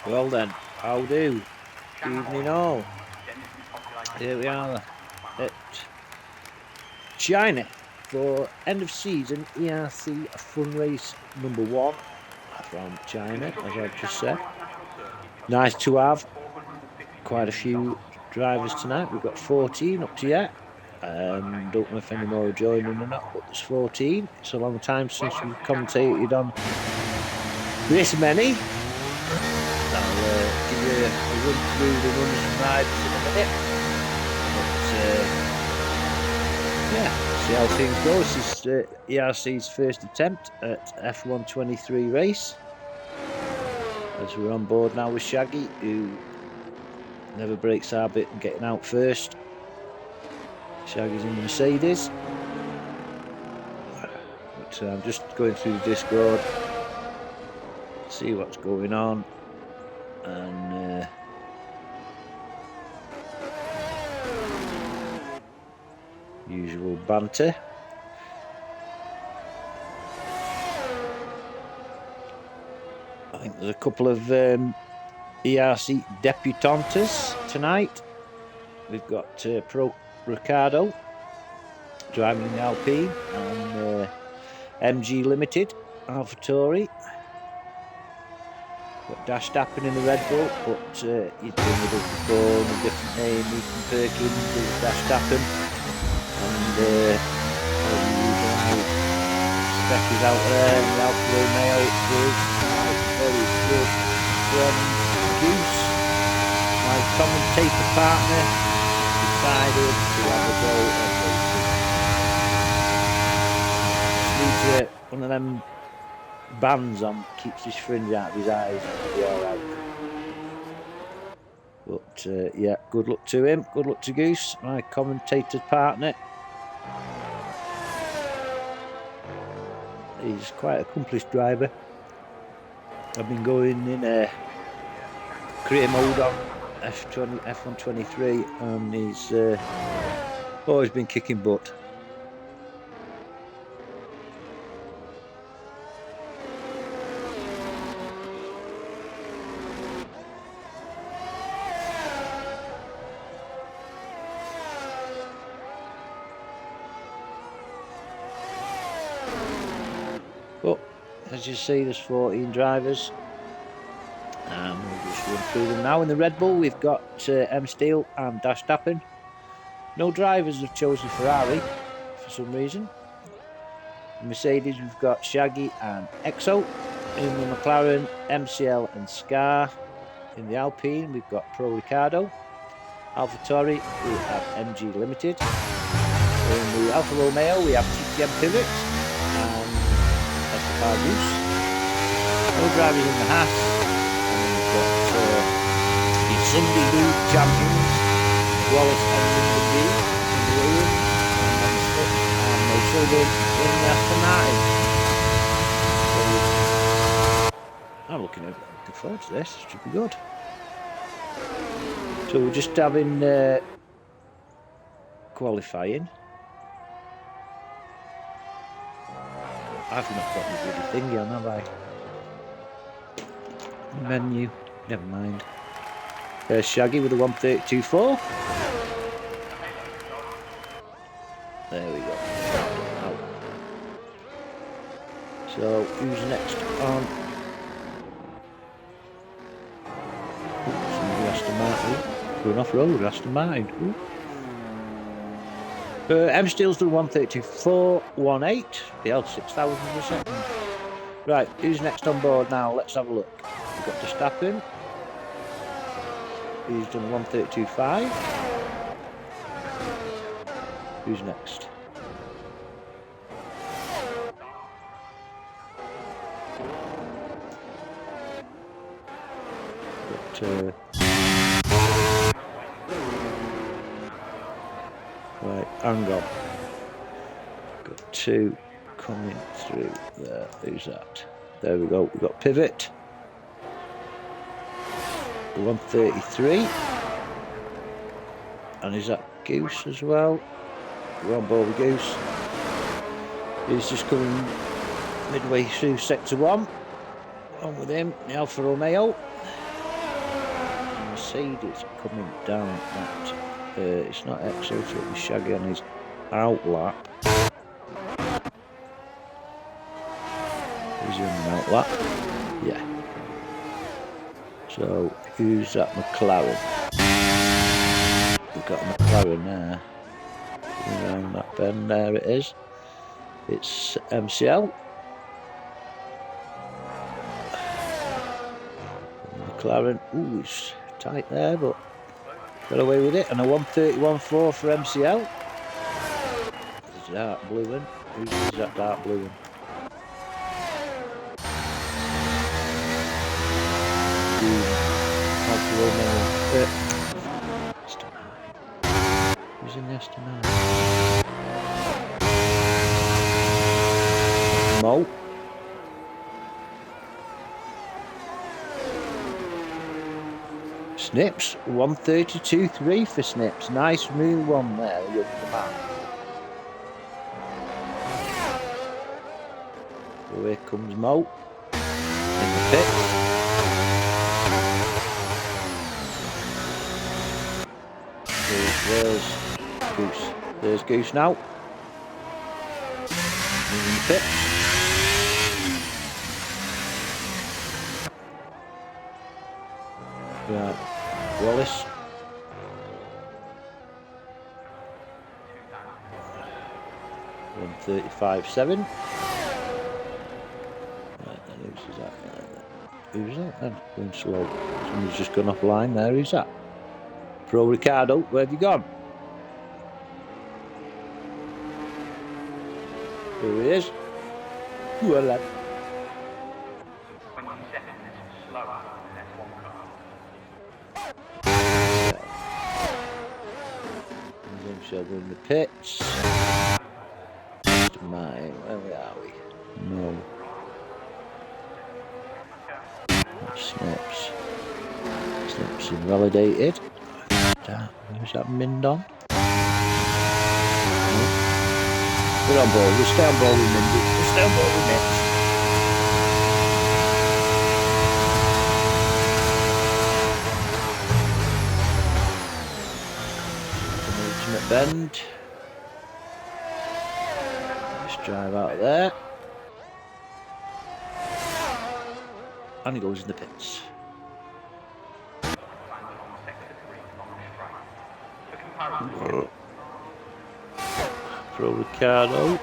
Well then, how do? Evening all. Here we are at China for end of season ERC fun race number 1 from China, as I've just said. Nice to have quite a few drivers tonight. We've got 14 up to yet. Don't know if any more are joining or not, but there's 14. It's a long time since we've commentated on this many. I'll give you a run through the runners and riders in a minute. But yeah, see how things go. This is ERC's first attempt at F123 race. As we're on board now with Shaggy, who never breaks our bit and getting out first. Shaggy's in the Mercedes. But I'm just going through the Discord, see what's going on, and usual banter. I think there's a couple of ERC debutantes tonight. We've got Pro Ricardo driving the Alpine and MG Limited AlphaTauri. Got Verstappen in the Red Bull, but he's been with us before on a different name. Ethan Perkins is Verstappen, and Spec is out there, and the Alfa Romeo is very good from Goose. My commentator partner decided to have a go at racing. Just needs one of them bands on, keeps his fringe out of his eyes, and he'll be alright. But yeah, good luck to him, good luck to Goose, my commentator's partner. He's quite an accomplished driver. I've been going in career mode on F123, and he's always been kicking butt. But as you see, there's 14 drivers, and we'll just run through them now. In the Red Bull, we've got M Steele and Verstappen. No drivers have chosen Ferrari for some reason. In Mercedes, we've got Shaggy and Exo. In the McLaren, MCL and Scar. In the Alpine, we've got Pro Ricardo. AlphaTauri, we have MG Limited. In the Alfa Romeo, we have TTM Pivot and Goose. No drivers in the Haas. And then we've got the Sunday League champions, Wallace and Lyndon B in the Williams, and Mo Sullivan in the Aston Martin. So I'm looking forward to this. It should be good. So we're just having qualifying. I've not got the bloody thingy on, have I? Menu, never mind. There's Shaggy with a 132.4. There we go. Oh. So who's next on? Somebody Aston Martin. Going off road, Aston Martin. M Steele's done 132.418, the L6000 a second. Right, who's next on board now? Let's have a look. We've got Verstappen. He's done 132.5. Who's next? Got right, hang on. Got two coming through there. Who's that? There we go. We've got Pivot. 133. And is that Goose as well? We're on board with Goose. He's just coming midway through sector 1. On with him, the Alfa Romeo. Mercedes coming down at, it's not Exo, so it'll be Shaggy on his outlap. Is he on an outlap? Yeah. So, who's that McLaren? We've got a McLaren there. Around that bend, there it is. It's MCL. McLaren, ooh, it's tight there, but got away with it. And a 131.4 for MCL. There's a dark blue one. Who's that dark blue one? Who's in the Aston Martin? Mo. Snips, 132.3 for Snips. Nice smooth one there, young man. So here comes Mo in the pit. There's Goose. There's Goose now. In the pit. Right. Wallace. $135.7. Right, then who's that? Who's that then? Going slow. Someone's just gone offline there. Who's that? Pro Ricardo, where have you gone? Here he is. Well, lad. Himself in the pits. Mr. Mine, where are we? No. Snips. Snips invalidated. Who's that Mindon? We're on board. We'll stay on board with Mindy. We'll stay on board with Nips. Ultimate bend. Let's drive out of there. And he goes in the pits. Pro Ricardo.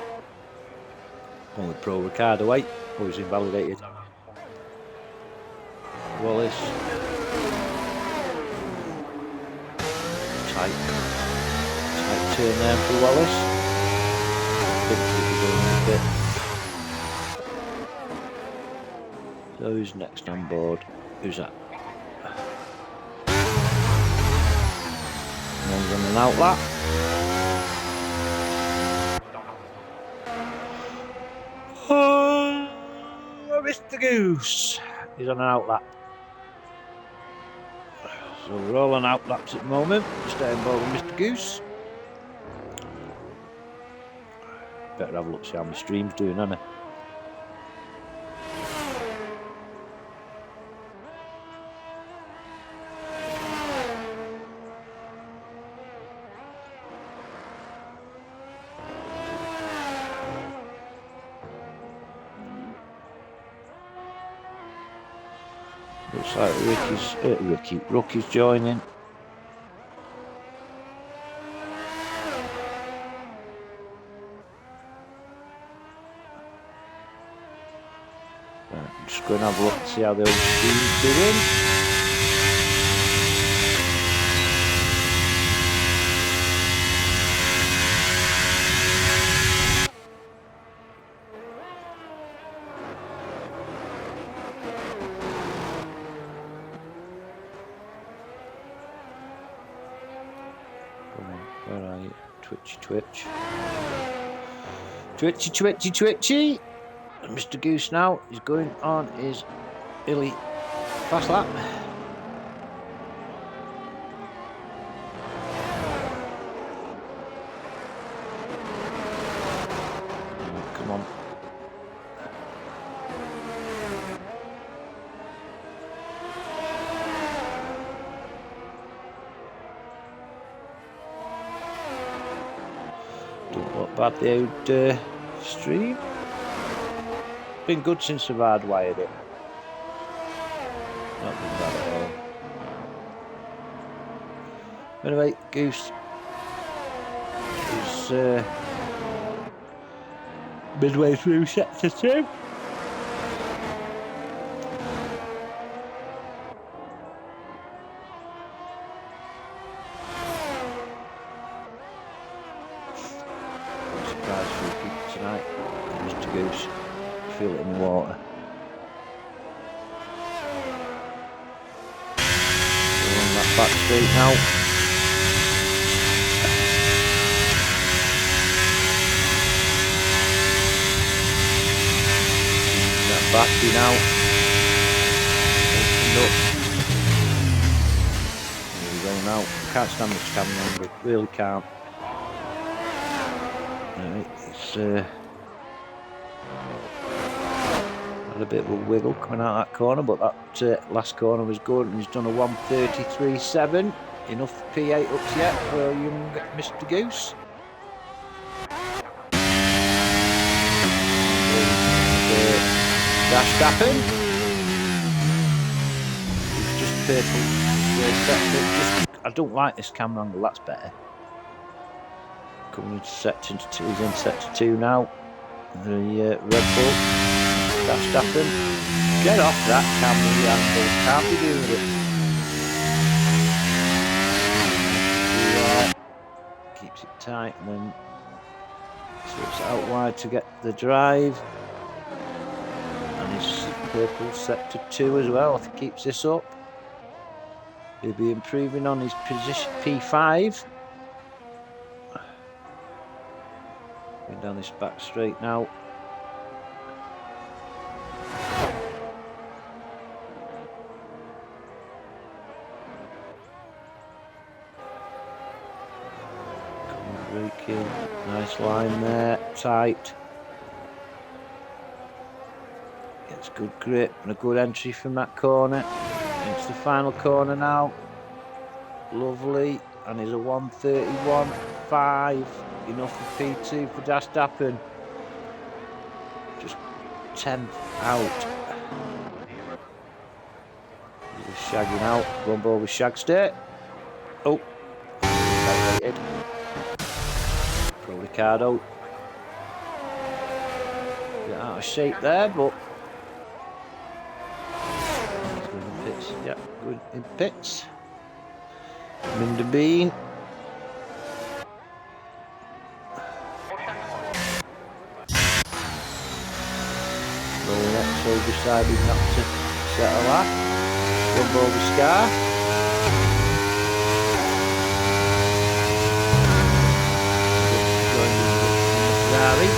Only Pro Ricardo 8. Oh, he's invalidated. Wallace. Tight turn there for Wallace. So who's next on board? Who's that? One's on an outlap. Oh, Mr. Goose. He's on an outlap. So we're all on outlaps at the moment. Stay on board with Mr. Goose. Better have a look, see how my stream's doing, hasn't it? Looks like Rooky's joining. Right, I'm just going to have a look to see how the old team's doing. Where are you? Twitchy. Twitchy. And Mr. Goose now is going on his illy fast lap. Come on. Don't look bad, the old stream. Been good since I've hardwired it. Not been bad at all. Anyway, Goose is midway through sector 2. Surprise for people tonight, Mr. Goose. Feel it in the water. We're on that back straight now. That battery now. Opened up. Here we go now. Can't stand this camera angle. Really can't. Right, it's had a bit of a wiggle coming out that corner, but that last corner was good, and he's done a 1:33.7. Enough P8 ups yet for young Mr. Goose. Verstappen. It's just purple. I don't like this camera angle. That's better. Coming into sector 2, he's in sector 2 now. The Red Bull, Verstappen. Get off that camera angle, can't be doing it. Keeps it tight and then slips it out wide to get the drive. And he's purple sector 2 as well. If he keeps this up, he'll be improving on his position P5. Down this back straight now. Braking, nice line there, tight. Gets good grip and a good entry from that corner. Into the final corner now. Lovely, and he's a 1:31.5. Enough for P2 for Verstappen. Just 10th out. He's shagging out. One ball with Shagster. Oh, Pro Ricardo. Get out of shape there, but he's going in pits. Yeah, good in pits. Minder Bean. So decided not to settle that. One ball with Scar. Joined in the Ferrari.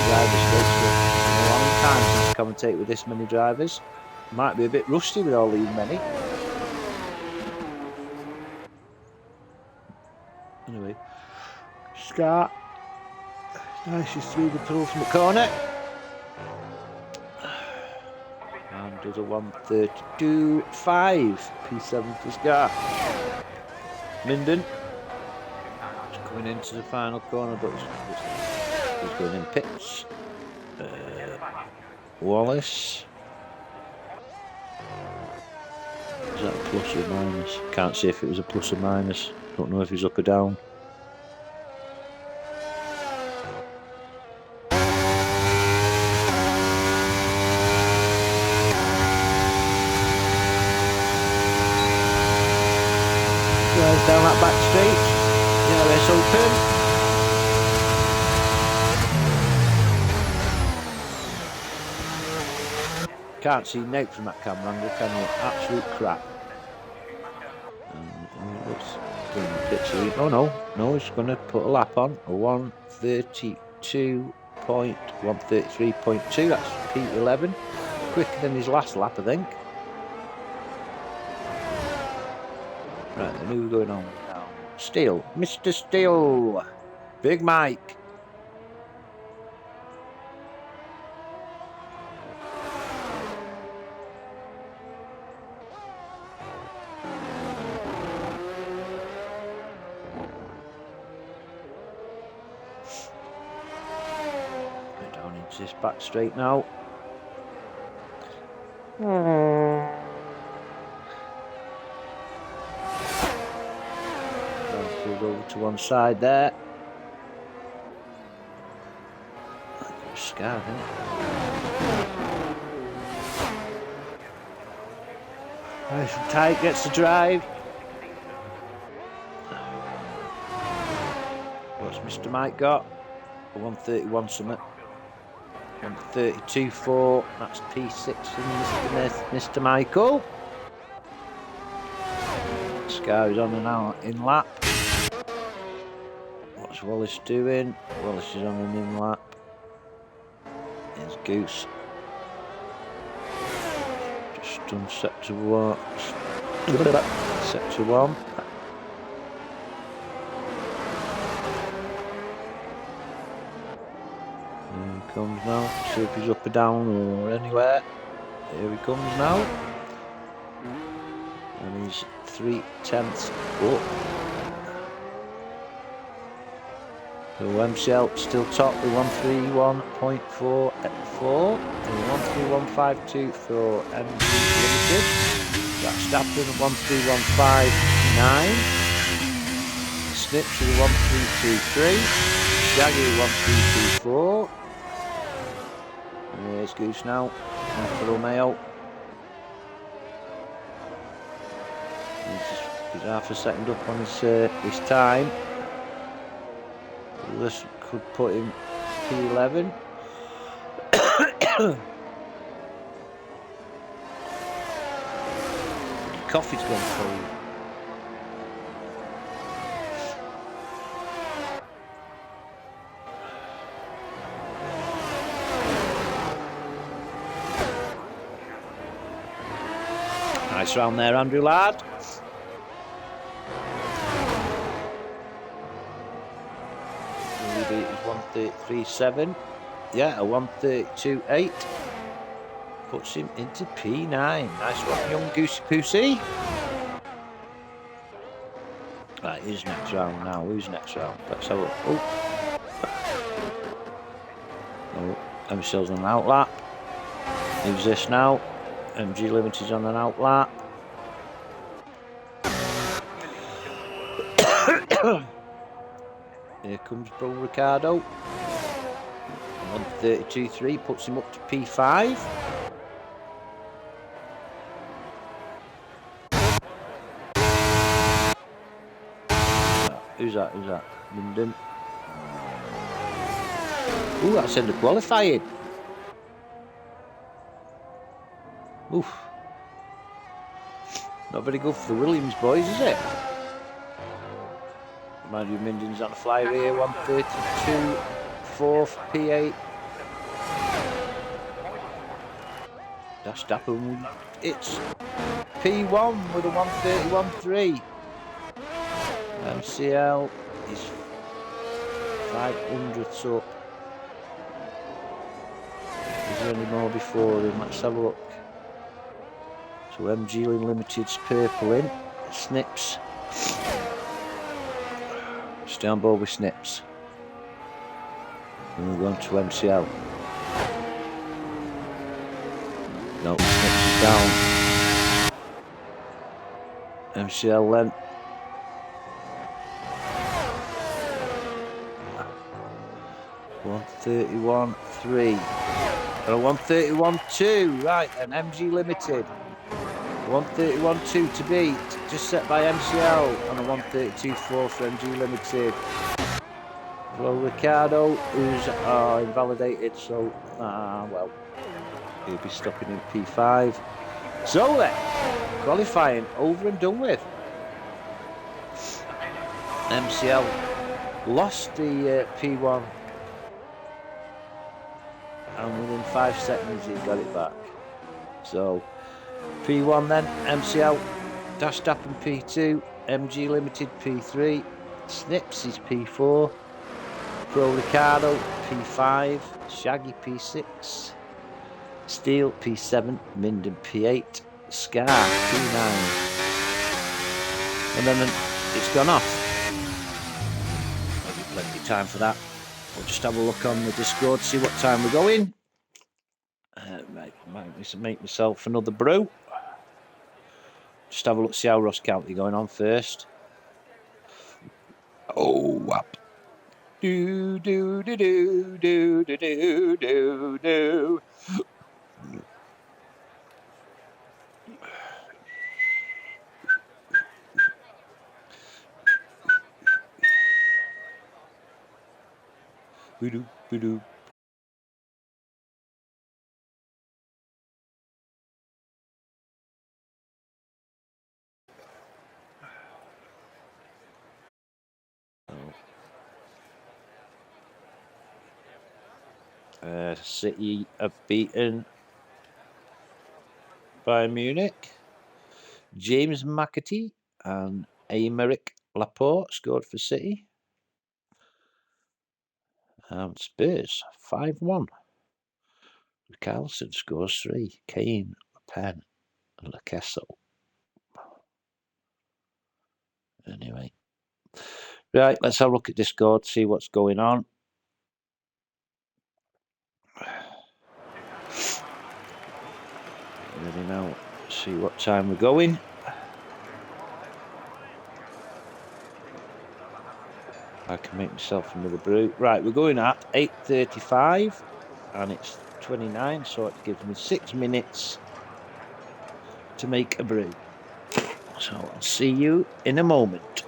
Drivers race for a long time since I commentate with this many drivers. Might be a bit rusty with all these many. Anyway, Scar. Nice, she's through the penultimate corner. And does a 1:32.5. P7 for Scar. Minden. He's coming into the final corner, but he's going in pits. Wallace. Is that a plus or minus? Can't see if it was a plus or minus. Don't know if he's up or down. Down that back straight, EOS open. Can't see note from that camera angle, can you? Absolute crap. Oh no, he's going to put a lap on. A 1:32.133.2. That's P11. Quicker than his last lap, I think. Right, then who's going on now? Steele, Mr. Steele, Big Mike. Is this back straight now? Pulled over to one side there. Scar, isn't it? Nice and tight, gets the drive. What's Mr. Mike got? A 131 something. 132.4. That's P6 and Mr. Michael. Scar is on and out in lap. What's Wallace doing? Wallace is on an in lap. There's Goose. Just done sector 1. Sector 1. Here he comes now. See if he's up or down or anywhere. Here he comes now. And he's 3/10 up. So MCL still top with 131.4 at 4 and 131.52 for MG Limited. That's Stappen at 131.59. Snips with 132.3. Shaggy 132.4. And here's Goose now. Alfa Romeo. He's half a second up on his time. This could put him P11. Coffee's gone cold. Nice round there, Andrew lad. It was 133.7. Yeah, a 132.8. Puts him into P9. Nice one, young Goosey Poosey. Right, who's next round now? Who's next round? Let's have a look. Oh, MCL's on an outlap. Who's this now? MG Limited's on an outlap. Here comes Bro Ricardo. 132.3 puts him up to P5. Who's that? Who's that? Minden. Ooh, that's in the qualifying. Oof. Not very good for the Williams boys, is it? Mind you, Minden's on a flyer here, 132, 4th, P8. That's Stappen. It's P1 with a 131.3. MCL is 500ths up. Is there any more before him? Let's have a look. So MG Limited's purple in. Snips. Stay on board with Snips. And we're going to MCL. No, Snips is down. MCL then. $131.3 and a 131.2. Right, and MG Limited. 131.2 to beat, just set by MCL, and a 132.4 for MG Limited. Well, Ricardo, who's invalidated, so well, he'll be stopping in P5. So then, qualifying over and done with. MCL lost the P1, and within 5 seconds he got it back. So P1 then, MCL, Stappen P2, MG Limited P3, Snips is P4, Pro Ricardo P5, Shaggy P6, Steel P7, Minden P8, Scar P9. And then it's gone off. There'll be plenty of time for that. We'll just have a look on the Discord, see what time we're going. Right, might make myself another brew. Just have a look, see how Ross County going on first. Oh, up. Do do do do do do do do do. Boo doo. City have beaten Bayern Munich. James McAtee and Aymeric Laporte scored for City. Spurs 5-1. Carlson scores 3. Kane, Le Pen, and Le Kessel. Anyway. Right, let's have a look at Discord, see what's going on. Ready now, see what time we're going. I can make myself another brew. Right, we're going at 8:35 and it's 29, so it gives me 6 minutes to make a brew. So I'll see you in a moment.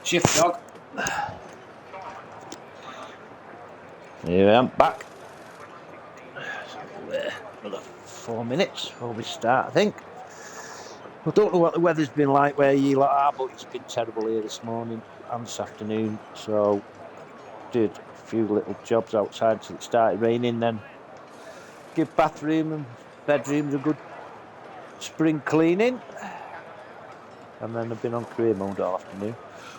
Shift dog. Here I am back. So, another 4 minutes before we start, I think. I don't know what the weather's been like where you lot are, but it's been terrible here this morning and this afternoon. So did a few little jobs outside till it started raining, then give bathroom and bedrooms a good spring cleaning. And then I've been on career mode all afternoon.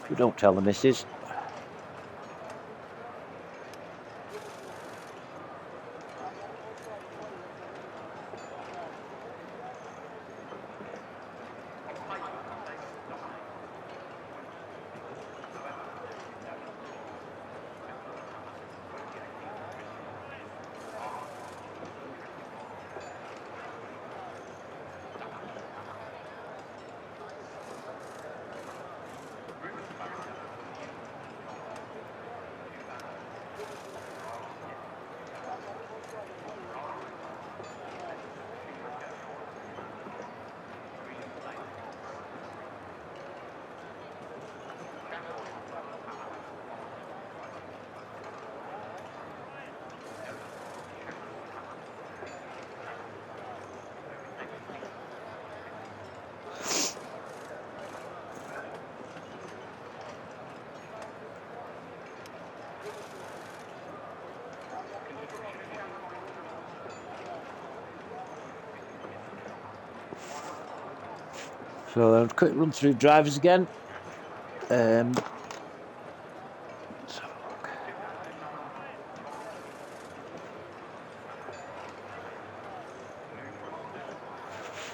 We don't tell the missus. So a quick run through drivers again.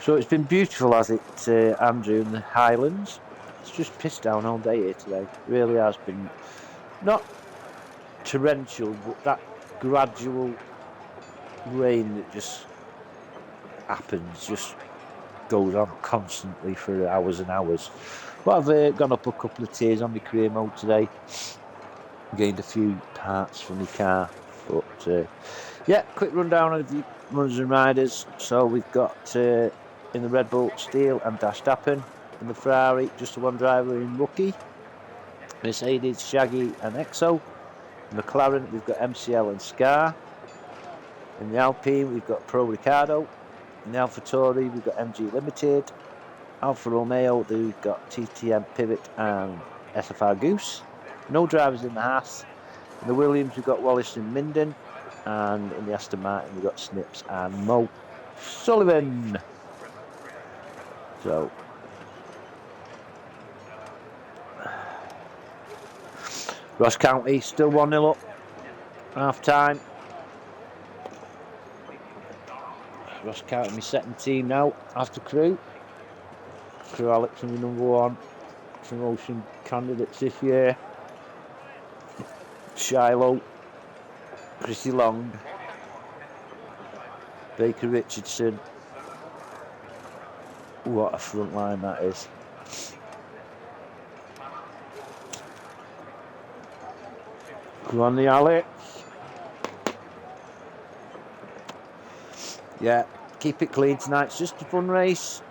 So it's been beautiful, has it, Andrew, in the Highlands? It's just pissed down all day here today. It really has been. Not torrential, but that gradual rain that just happens, just goes on constantly for hours and hours. But I've gone up a couple of tiers on my career mode today. Gained a few parts for my car. But yeah, quick rundown of the runners and riders. So we've got in the Red Bull, Steele and Verstappen. In the Ferrari, just the one driver in Rookie. Mercedes, Shaggy and Exo. In McLaren, we've got MCL and Scar. In the Alpine, we've got Pro Ricardo. In the AlphaTauri, we've got MG Limited. Alfa Romeo, we've got TTM Pivot and SFR Goose. No drivers in the Haas. In the Williams, we've got Wallace and Minden. And in the Aston Martin, we've got Snips and Mo Sullivan. So, Ross County still 1-0 up. Half time. Ross County, my second team now after Crew. Crew Alex and the number one promotion candidates this year. Shiloh, Chrissy Long, Baker Richardson. What a front line that is. Go on the Alex. Yeah, keep it clean tonight. It's just a fun race.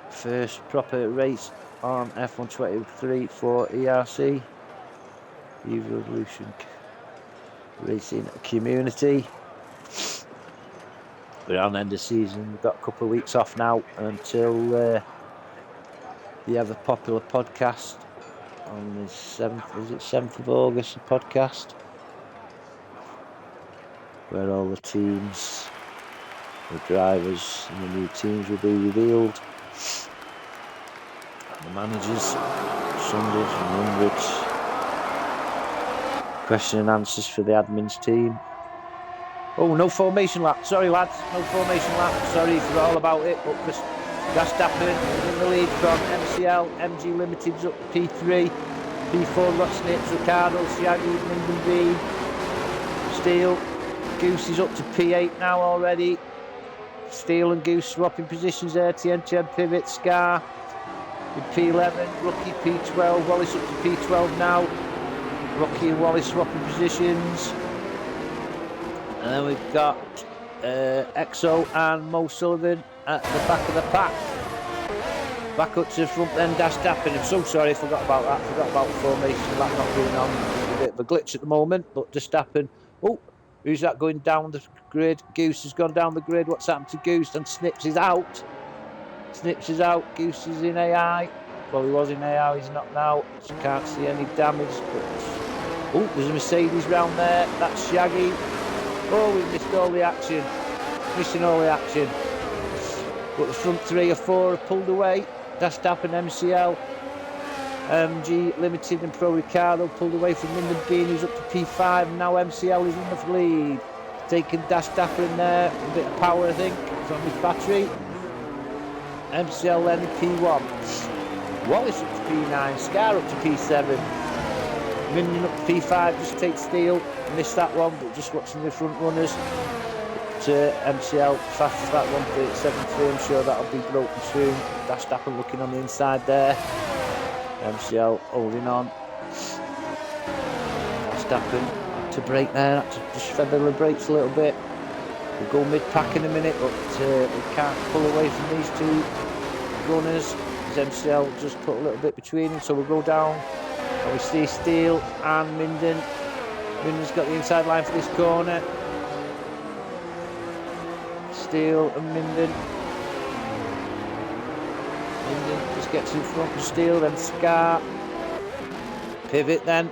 First proper race on F123 for ERC. Evolution Racing Community. We're on end of season. We've got a couple of weeks off now until the ever popular podcast on the 7th. Is it 7th of August? The podcast where all the teams, the drivers, and the new teams will be revealed. And the managers, Sundays and hundreds. Question and answers for the admins team. Oh, no formation lap. Sorry, lads. No formation lap. Sorry, forgot all about it. But Verstappen in the lead from MCL. MG Limited's up to P3. P4 got Snips, Ricardo, Shaggy, Minden B. Steele. Goose is up to P8 now already. Steele and Goose swapping positions there. TNT Pivot, Scar. With P11, Rookie P12. Wallace up to P12 now. Rookie and Wallace swapping positions. And then we've got Exo and Mo Sullivan at the back of the pack. Back up to the front then, Verstappen. I'm so sorry, I forgot about that. Forgot about the formation, that not going on. There's a bit of a glitch at the moment, but Verstappen. Oh, who's that going down the grid? Goose has gone down the grid. What's happened to Goose? And Snips is out. Snips is out. Goose is in AI. Well, he was in AI, he's not now. So can't see any damage. But... oh, there's a Mercedes round there. That's Shaggy. Oh, we've missed all the action. Missing all the action. But the front 3 or 4 have pulled away. Verstappen, MCL, MG Limited and Pro Ricardo pulled away from Minden Bean, who's up to P5. And now MCL is in the lead. Taking Verstappen there. A bit of power, I think, from his battery. MCL then P1. Wallace up to P9. Scar up to P7. Minden up to P5, just take Steele. Missed that one, but just watching the front runners. To MCL, fastest that 1:37.3. I'm sure that'll be broken soon. Verstappen looking on the inside there. MCL holding on. Verstappen to brake there. Had to just feather the brakes a little bit. We'll go mid-pack in a minute, but we can't pull away from these two runners. As MCL just put a little bit between them, so we'll go down. And we see Steele and Minden. Minden's got the inside line for this corner. Steele and Minden. Minden just gets in front of Steele, then Scar. Pivot then.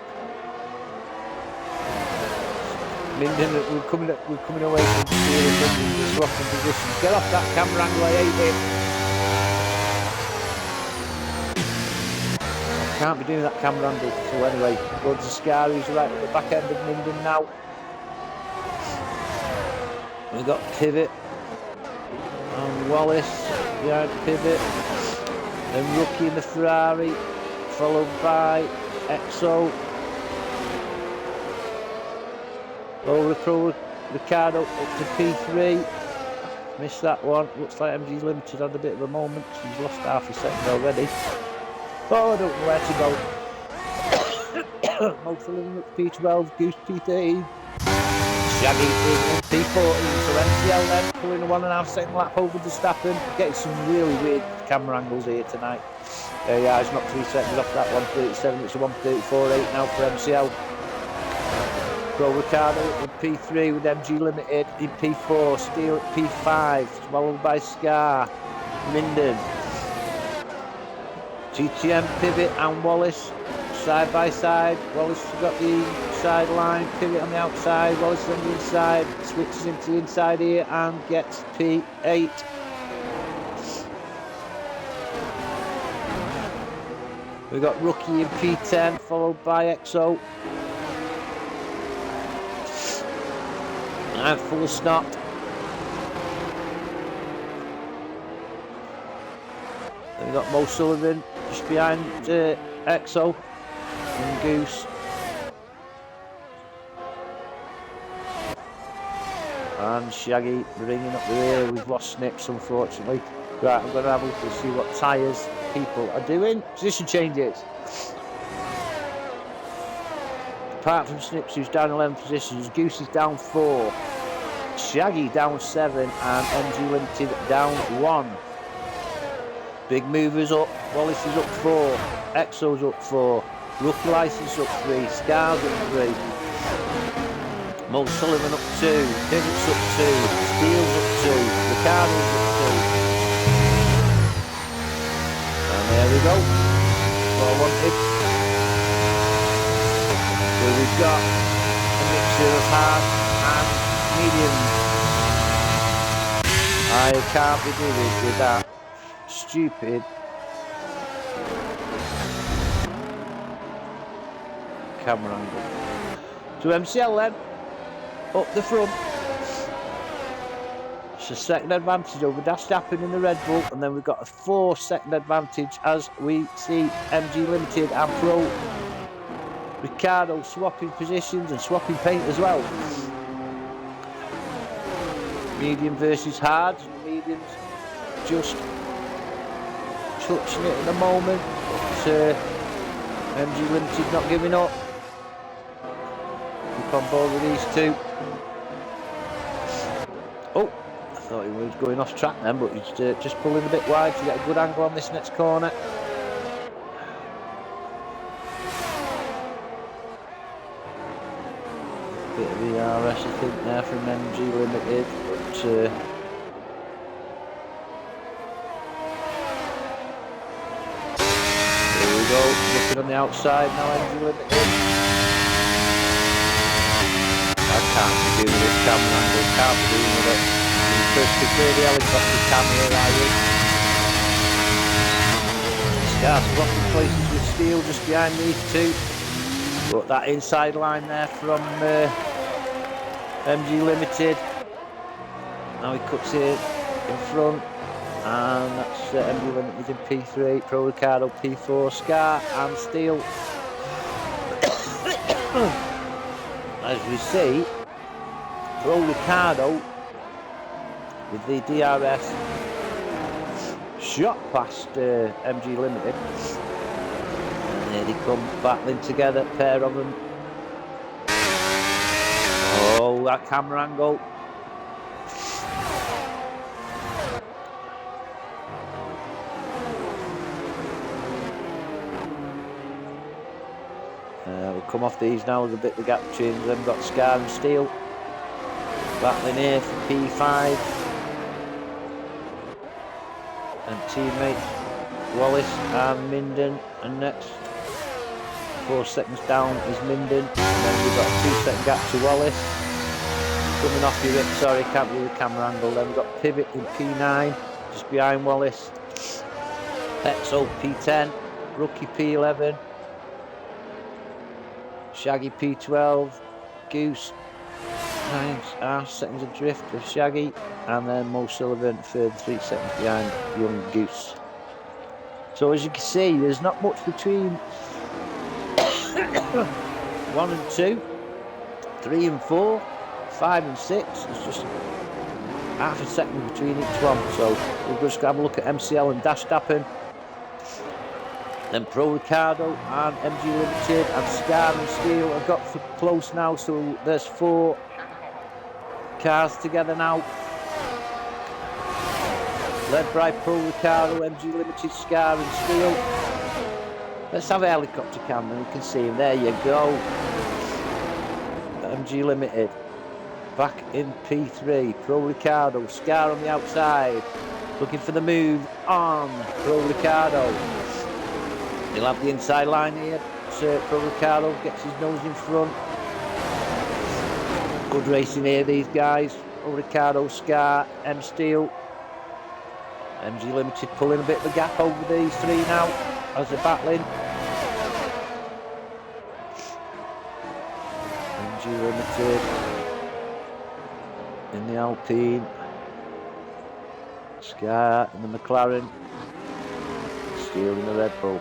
Minden, we're coming away from Steel and Minden, just swapping positions. Get off that camera angle, I hate it. I can't be doing that camera angle. So anyway, go to Scar, who's right at the back end of Minden now. We've got Pivot and Wallace behind Pivot. Then Rookie in the Ferrari, followed by EXO. Ricardo up to P3. Missed that one. Looks like MG Limited had a bit of a moment. He's lost half a second already. Oh, I don't know where to go. Most of them at P12, Goose P13. Shaggy in P14. So MCL then pulling a 1.5 second lap over Verstappen. Getting some really weird camera angles here tonight. There he is, not 3 seconds off that 137. It's a 134.8 now for MCL. Pro Ricardo in P3 with MG Limited in P4, Steel at P5, followed by Scar, Minden, GTM, Pivot and Wallace side by side. Wallace has got the side line, Pivot on the outside, Wallace on the inside, switches into the inside here and gets P8. We've got Rookie in P10, followed by EXO. And full of snot. Then we've got Mo Sullivan just behind EXO and Goose. And Shaggy bringing up the rear. We've lost Snips, unfortunately. Right, I'm going to have a look to see what tyres people are doing. Position changes. Apart from Snips, who's down 11 positions, Goose is down 4, Shaggy down 7, and MG Limited down 1. Big Movers up, Wallace is up 4, EXO's up 4, Rookie License up 3, Scar's up 3, Mo Sullivan up 2, Pivot's up 2, Steele's up 2, Ricardo's up 2. And there we go. Well wanted. So we've got a mixture of hard and medium. I can't be doing with that stupid camera angle. So MCL then, up the front. It's a second advantage over Verstappen in the Red Bull, and then we've got a 4-second advantage as we see MG Limited and Pro Ricardo swapping positions and swapping paint as well. Medium versus hard. Medium's just touching it at the moment, but MG Limited not giving up. Keep on board with these two. Oh, I thought he was going off track then, but he's just pulling a bit wide to get a good angle on this next corner. Bit of ERS I think there from MG Limited, but there we go, looking on the outside now, MG Limited. I can't be doing with this camera angle, can't be doing with it. First to clear the helicopter cam here, I win. Scar swapping places with Steel just behind these two. But that inside line there from MG Limited. Now he cuts it in front, and that's MG Limited in P3, Pro Ricardo P4, Scar and Steel. As we see, Pro Ricardo with the DRS shot past MG Limited. Here they come battling together, pair of them. Oh, that camera angle. We'll come off these now with a bit of the gap between them. Got Scar and Steel battling here for P5. And teammates Wallace and Minden, and next 4 seconds down is Minden, and then we've got a 2-second gap to Wallace. coming off your hip. Sorry, can't do the camera angle. Then we've got Pivot in P9, just behind Wallace. Exo P10, Rookie P11, Shaggy P12, Goose 9.5 seconds adrift of Shaggy, and then Mo Sullivan further 3 seconds behind Young Goose. So as you can see, there's not much between 1 and 2, 3 and 4, 5 and 6. There's just half a second between each one. So we'll just have a look at MCL and Verstappen. Then Pro Ricardo and MG Limited and Scar and Steel have got close now, so there's 4 cars together now. Led by Pro Ricardo, MG Limited, Scar and Steel. Let's have a helicopter cam and we can see him. There you go. MG Limited. Back in P3. Pro Ricardo, Scar on the outside. Looking for the move on Pro Ricardo. He'll have the inside line here. Pro Ricardo gets his nose in front. Good racing here, these guys. Pro Ricardo, Scar, M Steel. MG Limited pulling a bit of a gap over these 3 now as they're battling. MG Limited in the Alpine. Scar in the McLaren. Steel in the Red Bull.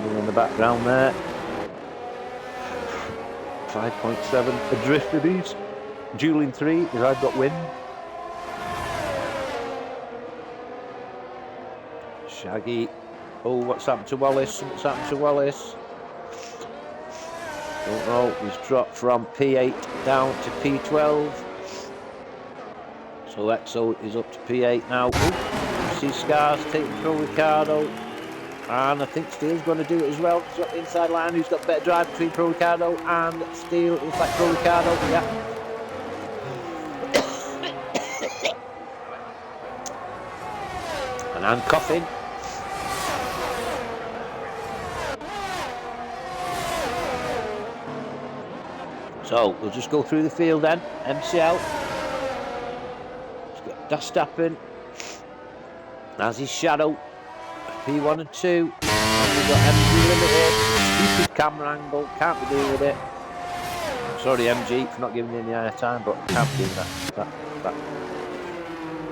In the background there. 5.7 adrift of these. Dueling 3 because I've got wind. Shaggy. Oh, what's happened to Wallace? What's happened to Wallace? Don't know. He's dropped from P8 down to P12. So Exo is up to P8 now. Ooh, you see Scars taking Pro Ricardo. And I think Steele's going to do it as well. He's got the inside line. Who's got better drive between Pro Ricardo and Steele? It looks like Pro Ricardo. Yeah. And I'm coughing. So we'll just go through the field then. MCL. He's got Verstappen as his shadow. P1 and 2, and we've got MG Limited, stupid camera angle, can't be doing with it. Sorry MG for not giving you any air time, but can't be doing that.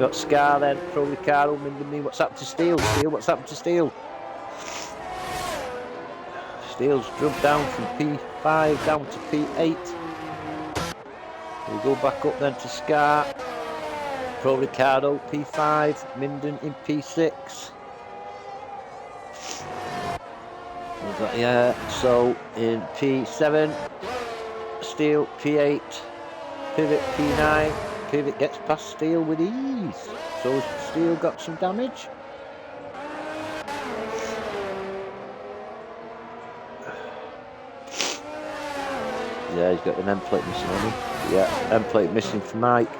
Got Scar then, Pro Ricardo, me. What's happened to Steel? What's happened to Steel? Steele's dropped down from P5 down to P8. We'll go back up then to Scar, Pro Ricardo, P5, Minden in P6. Yeah, so in P7, Steel P8, Pivot P9, Pivot gets past Steel with ease. So Steel got some damage. Yeah, he's got an end plate missing on him. Yeah, end plate missing for Mike.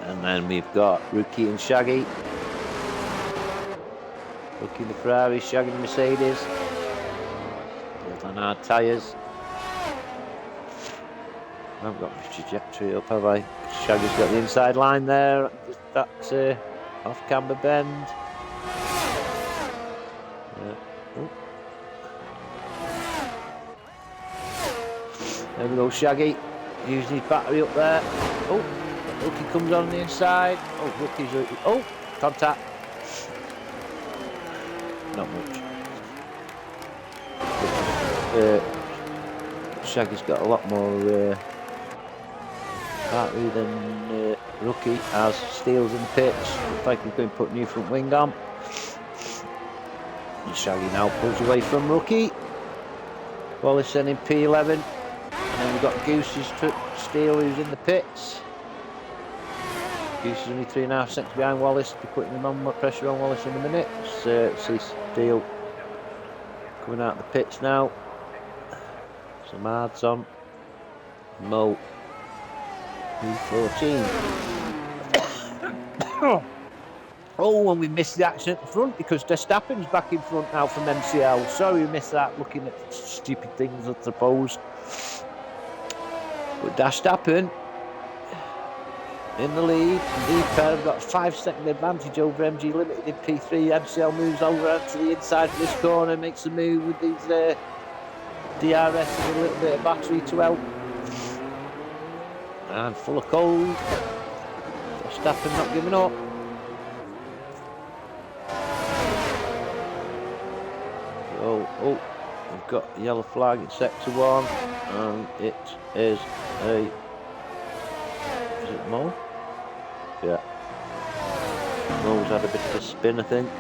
And then we've got Rookie and Shaggy. Rookie in the Ferrari, Shaggy in the Mercedes. Built on hard tyres. I haven't got my trajectory up, have I? Shaggy's got the inside line there. That's off Camber Bend. Oh. There we go, Shaggy. Using his battery up there. Oh, Rookie comes on the inside. Oh, Rookie's. Oh, contact. Not much. Shaggy's got a lot more battery than Rookie, as Steele's in the pits. Looks like he's going to put new front wing on. And Shaggy now pulls away from Rookie. Wallace then in P11. And then we've got Goose's Steele who's in the pits. Goose is only 3.5 seconds behind Wallace. Be putting him on more pressure on Wallace in a minute. See Steele coming out of the pits now. Some hards on. Mo P14. Oh, and we missed the action at the front because Verstappen's back in front now from MCL. Sorry we missed that, looking at stupid things, I suppose. But Verstappen in the lead. Have got a 5-second advantage over MG Limited in P3. MCL moves over to the inside of this corner, makes a move with these DRS and a little bit of battery to help. And full of cold. Verstappen not giving up. Oh, we've got a yellow flag in sector 1, and it is a... Is it Mo? Yeah. Mo's had a bit of a spin, I think.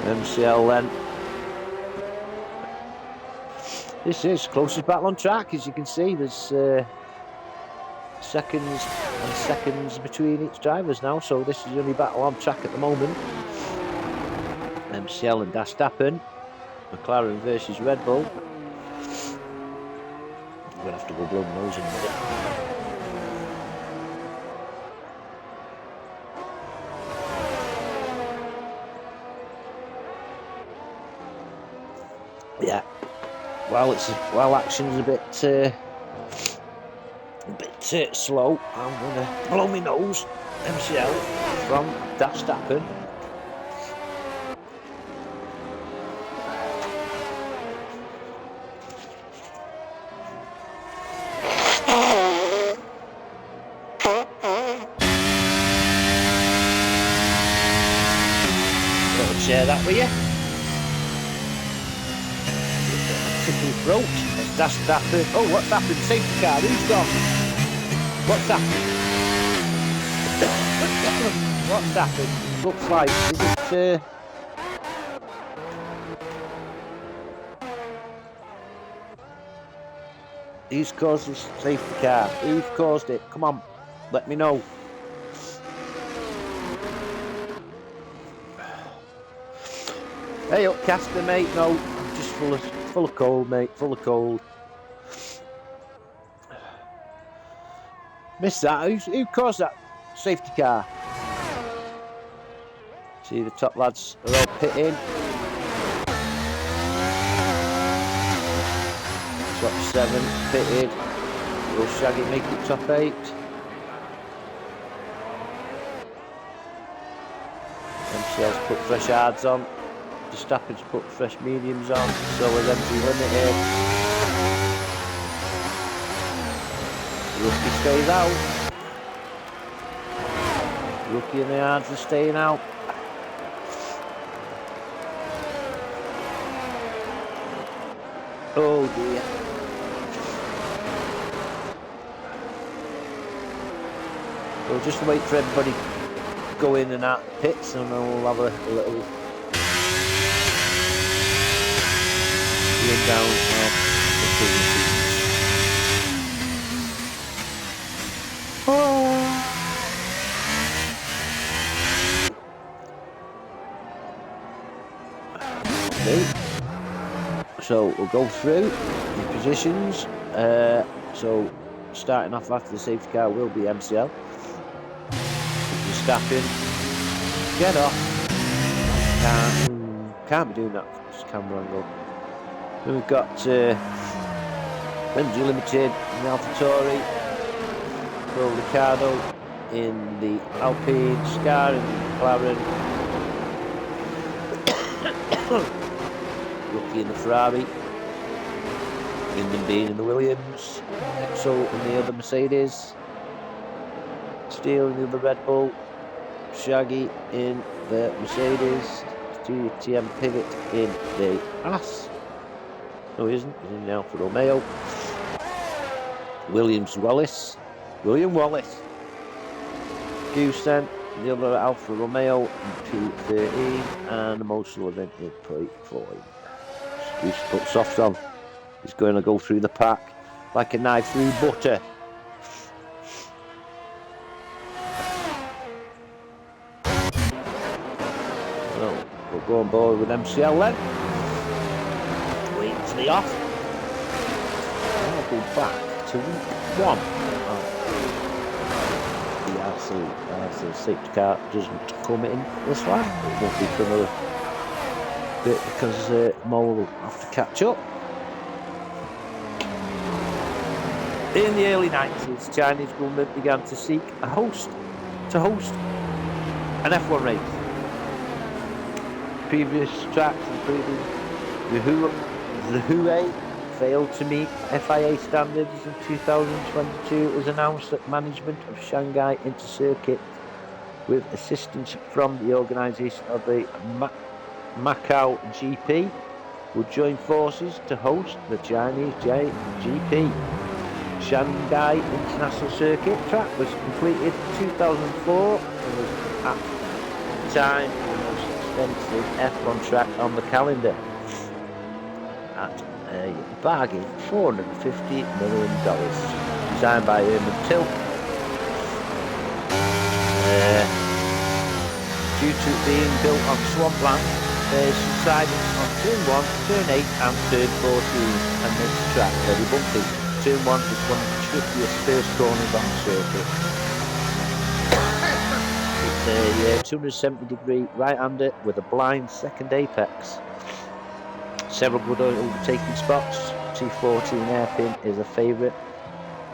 MCL then. This is closest battle on track, as you can see. There's seconds and seconds between each drivers now, so this is the only battle on track at the moment. MCL and Verstappen, McLaren versus Red Bull. I'm gonna have to go blow my nose in a minute. Yeah, while action's a bit slow, I'm gonna blow my nose. MCL from Verstappen. I'll share that with you. Tickly throat. Verstappen. Oh, what's happened? Safety car. Who's gone? What's happened? What's happened? Looks like, is it who's caused this safety car? Who's caused it? Come on, let me know. Hey up, Casper, mate. No, I'm just full of cold, mate. Full of cold. Missed that. Who caused that safety car? See, the top lads are all pitting. Top 7 pitted. Will Shaggy make it top 8? MCL's put fresh hards on. Verstappen's put fresh mediums on. So has MG Limited. Rookie stays out. Rookie and the hards are staying out. Oh dear. We'll just wait for everybody to go in and out the pits, and then we'll have a little down of the seats. Okay. So we'll go through the positions. So starting off after the safety car will be MCL. Verstappen, get off. Can't be doing that. Just camera angle. Then we've got MG Limited in the AlphaTauri, Paul Ricciardo in the Alpine, Scar in the McLaren, Rookie in the Ferrari, Lyndon Bean in the Williams, Exo in the other Mercedes, Steele in the other Red Bull, Shaggy in the Mercedes, TM Pivot in the Haas. No, he isn't. He's in the Alfa Romeo. William Wallace. Goosen, the other Alfa Romeo in P13, and the most Sullivan in P4. Goose put softs on. He's going to go through the pack like a knife through butter. Well, we'll go on board with MCL then. Waiting for the off. I'll go back to week 1. so if the safety car doesn't come in this lap, it won't be for another bit because Mo will have to catch up. In the early 90s, Chinese government began to seek a host an F1 race. Previous tracks, including the Hue, failed to meet FIA standards. In 2022, it was announced that management of Shanghai Inter-Circuit, with assistance from the organisation of the Macau GP, would join forces to host the Chinese GP. Shanghai International Circuit track was completed in 2004 and was at the time the most expensive F1 track on the calendar, at a bargain $450 million, designed by Herman Till. Due to it being built on swampland, there's subsidence on turn 1, turn 8 and turn 14 and makes the track very bumpy. Turn 1 is one of the trickiest first corners on the circuit. It's a 270-degree right-hander with a blind second apex. Several good overtaking spots. T14 hairpin is a favourite.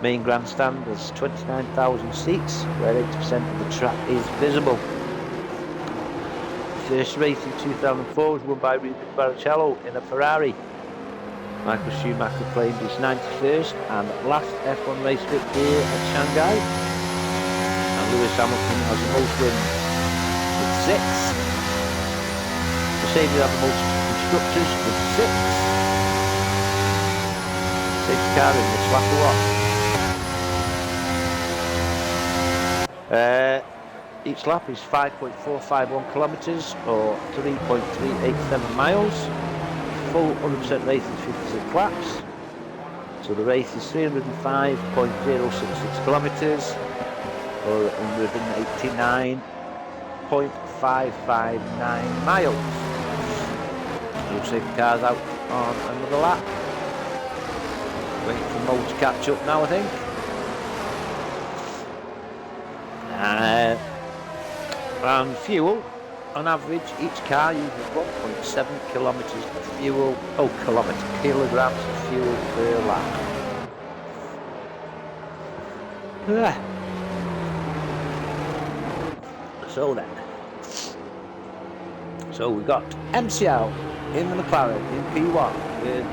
Main grandstand has 29,000 seats, where 80% of the track is visible. First race in 2004 was won by Rubens Barrichello in a Ferrari. Michael Schumacher claimed his 91st and last F1 race victory at Shanghai. And Lewis Hamilton has the most wins with 6. Mercedes have the most constructors with 6. Safety car in this lap a lot. Each lap is 5.451 kilometres or 3.387 miles. Full 100% race is 56 laps. So the race is 305.066 kilometres or 189.559 miles. Looks like the car's out on another lap. Waiting for Mo to catch up now, I think. And fuel, on average, each car uses 1.7 kilometres of fuel, kilograms of fuel per lap. So we've got MCL in the McLaren in P1 with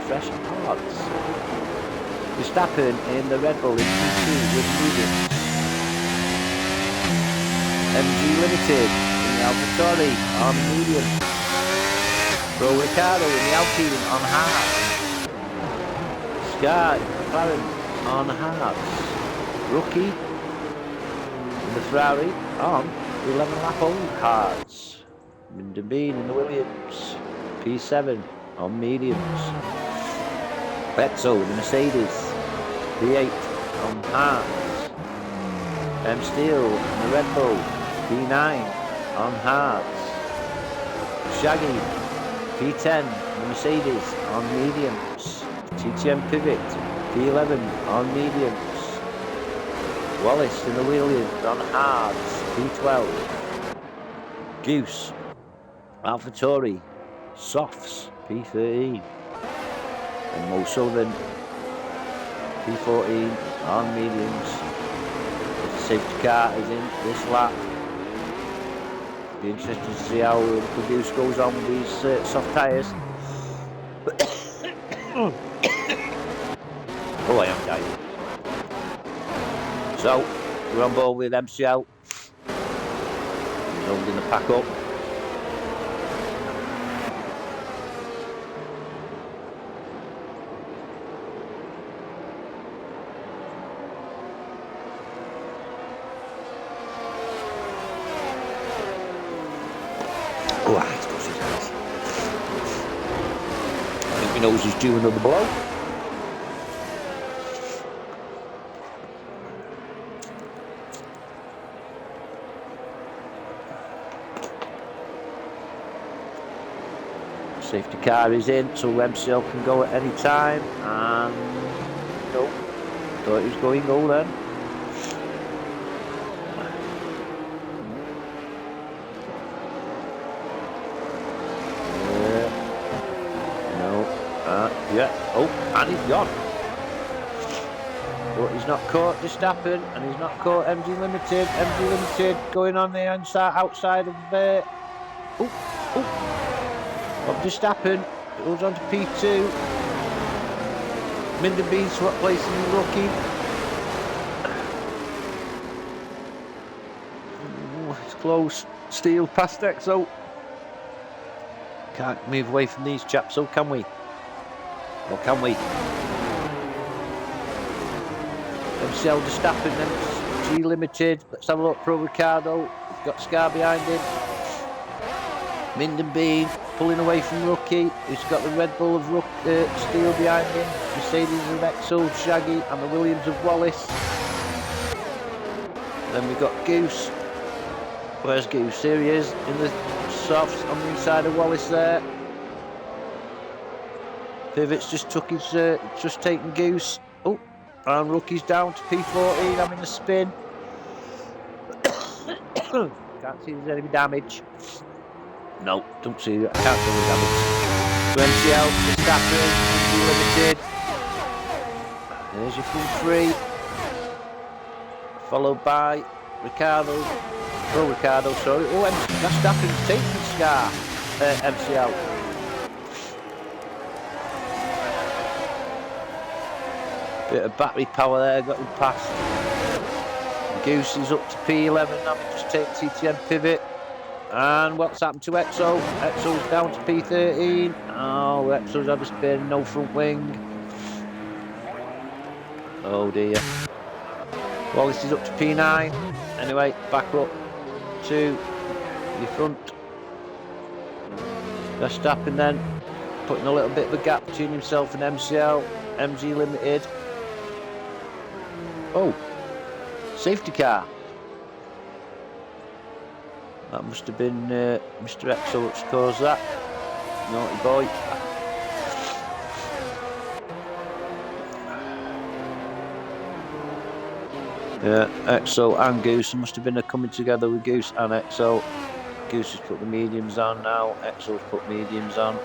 fresh parts. Verstappen in the Red Bull in P2 with mediums. MG Limited in the AlphaTauri on medium. Pro Ricciardo in the Alpine on hard. Sky McLaren on hards. Rookie in the Ferrari on 11 lap old hards. Bean in the Williams P7 on mediums. Beto in the Mercedes P8 on hards. M Steel in the Red Bull P9 on hards. Shaggy P10 in the Mercedes on mediums. TTM Pivot P11 on mediums. Wallace in the Williams on hards P12. Goose AlphaTauri Softs P13 and Mo Sullivan P14 on mediums. The safety car is in this lap. Be interesting to see how the Goose goes on with these soft tyres. Oh, I am dying. So we're on board with MCL. He's holding the pack up. I think he knows he's due another blow. Safety car is in, so MCL can go at any time. And no, thought he was going goal then. Yeah. Oh, and he's gone. But he's not caught Verstappen, and he's not caught MG Limited. MG Limited going on the outside of of Verstappen. Goes on to P2. Minden Bean swap placing in rookie. It's close. Steele past Exo. Can't move away from these chaps, so can we? Or can we? MCL Verstappen, MG Limited. Let's have a look. Pro Ricardo. We've got Scar behind him. Minden Bean pulling away from Rookie. He's got the Red Bull of Steele behind him. Mercedes of Exo, Shaggy, and the Williams of Wallace. Then we've got Goose. Where's Goose? Here he is in the softs on the inside of Wallace there. Pivot's just taken Goose. Oh, and Rookie's down to P14 having a spin. Can't see there's any damage. No, don't see that. Can't see the damage. So MCL, Verstappen, Limited. There's your full three. Followed by Ricardo. Oh, Ricardo, sorry. Oh, Verstappen's taking Scar. MCL. Bit of battery power there, got him past. Goose is up to P11, having just taken TTM pivot. And what's happened to Exo? Exo's down to P13. Oh, Exo's had a spin, no front wing. Oh dear. Wallace is up to P9. Anyway, back up to your front. Verstappen then, putting a little bit of a gap between himself and MCL. MG Limited. Oh, safety car. That must have been Mr. Exo that's caused that. Naughty boy. Yeah, Exo and Goose must have been coming together with Goose and Exo. Goose has put the mediums on now. Exo's put mediums on.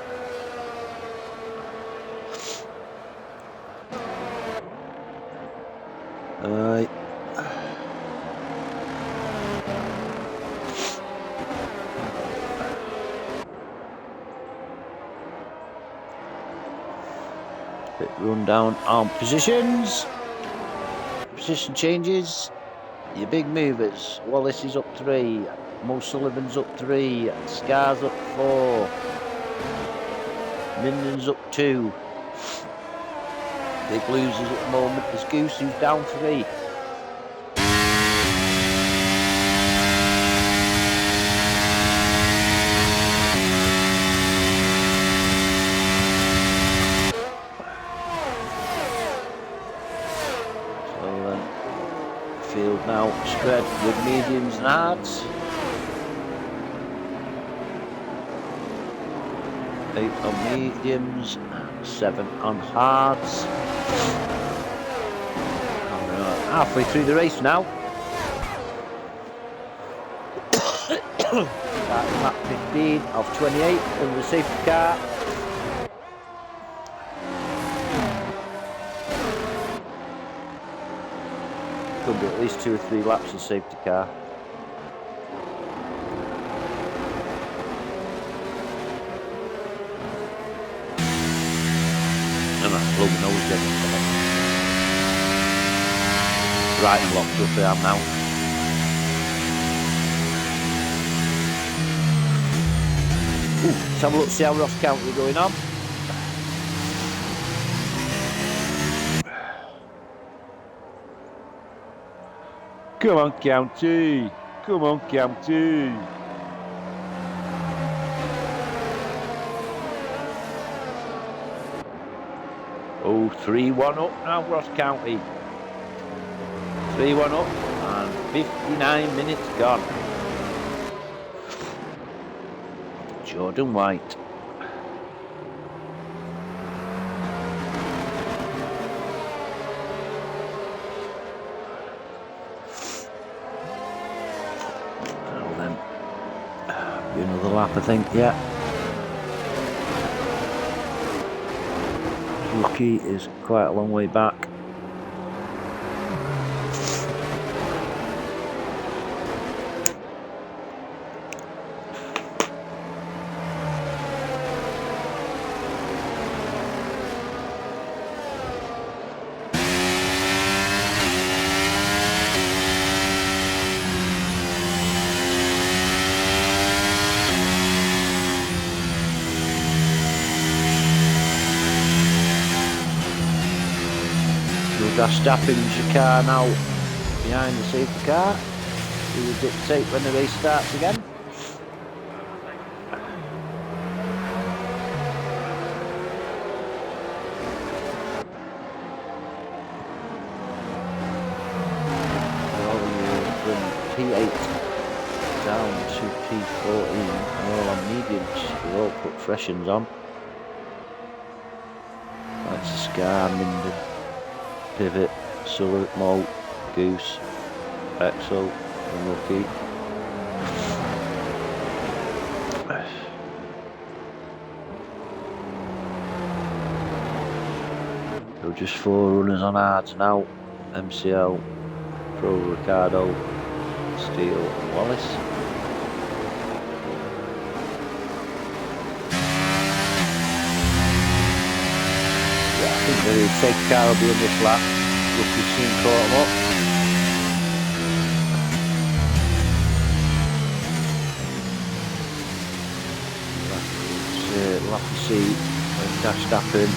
Bit rundown on positions. Position changes. Your big movers. Wallace is up 3. Mo Sullivan's up 3. Scar's up 4. Minden's up 2. Big losers at the moment is Goose, who's down 3. Field now spread with mediums and hards. 8 on mediums, 7 on hards. Halfway through the race now. Lap 15 of 28 in the safety car. Could be at least 2 or 3 laps of safety car. And that's low nose getting right blocked up there now. Ooh, let's have a look, see how Ross County going on. Come on, County. Come on, County. Oh, 3-1 up now, Ross County. 3-1 up and 59 minutes gone. Jordan White. Another lap, I think, yeah. Rookie is quite a long way back. Verstappen's your car now behind the safety car. He will dictate when the race starts again. From P8 down to P14, all on mediums. They've all put freshens on. That's Scar, Minden, Pivot, Sullivan, Mo, Goose, Exo, and Rookie. So just 4 runners on hards now. MCL, Pro Ricardo, Steele and Wallace. Yeah, I think the safety car will be in this lap. Rookie soon caught him up. We'll have to see when Verstappen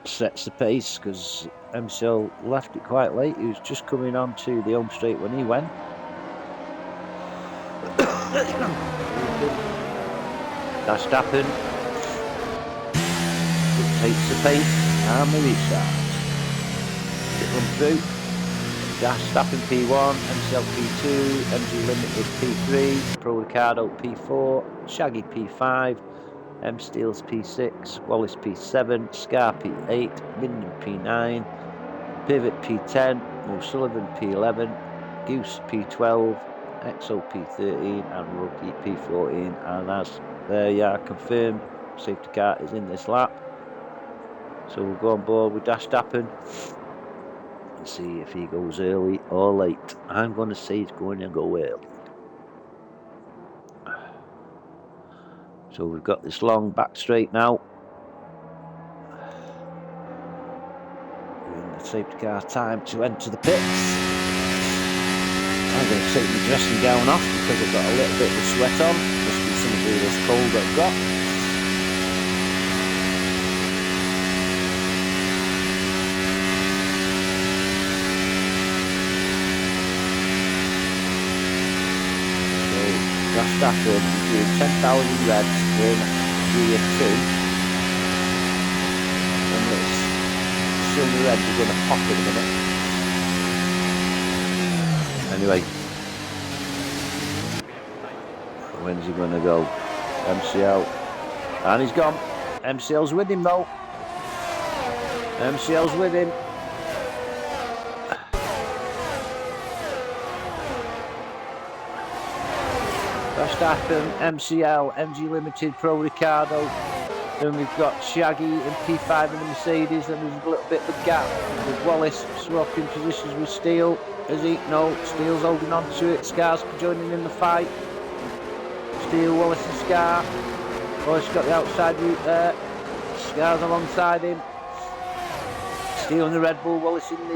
sets the pace, because MCL left it quite late. He was just coming onto the home straight when he went. Verstappen takes the pace and the restart. It run through. Verstappen P1, MCL P2, MG Limited P3, Pro Ricardo P4, Shaggy P5, M Steele's P6, Wallace P7, Scar P8, Minden P9, Pivot P10, Mo Sullivan P11, Goose P12, Exo P13 and Rookie P14. And as there you are, confirmed, safety car is in this lap. So we'll go on board with Verstappen and see if he goes early or late. I'm going to say he's going to go early. So we've got this long back straight now. Giving the safety car time to enter the pits. I'm going to take my dressing gown off because I've got a little bit of sweat on. Must be something to do with this cold that I've got. Verstappen doing 10,000 reds in gear 2, and this silver red is going to pop in a minute. Anyway, when's he going to go? MCL, and he's gone. MCL's with him though. MCL's with him. Verstappen, MCL, MG Limited, Pro Ricardo. Then we've got Shaggy and P5 in the Mercedes, and there's a little bit of a gap with Wallace swapping positions with Steele. Is he? No, Steele's holding on to it. Scar's joining in the fight. Steele, Wallace and Scar. Wallace got the outside route there. Scar's alongside him. Steele in the Red Bull, Wallace in the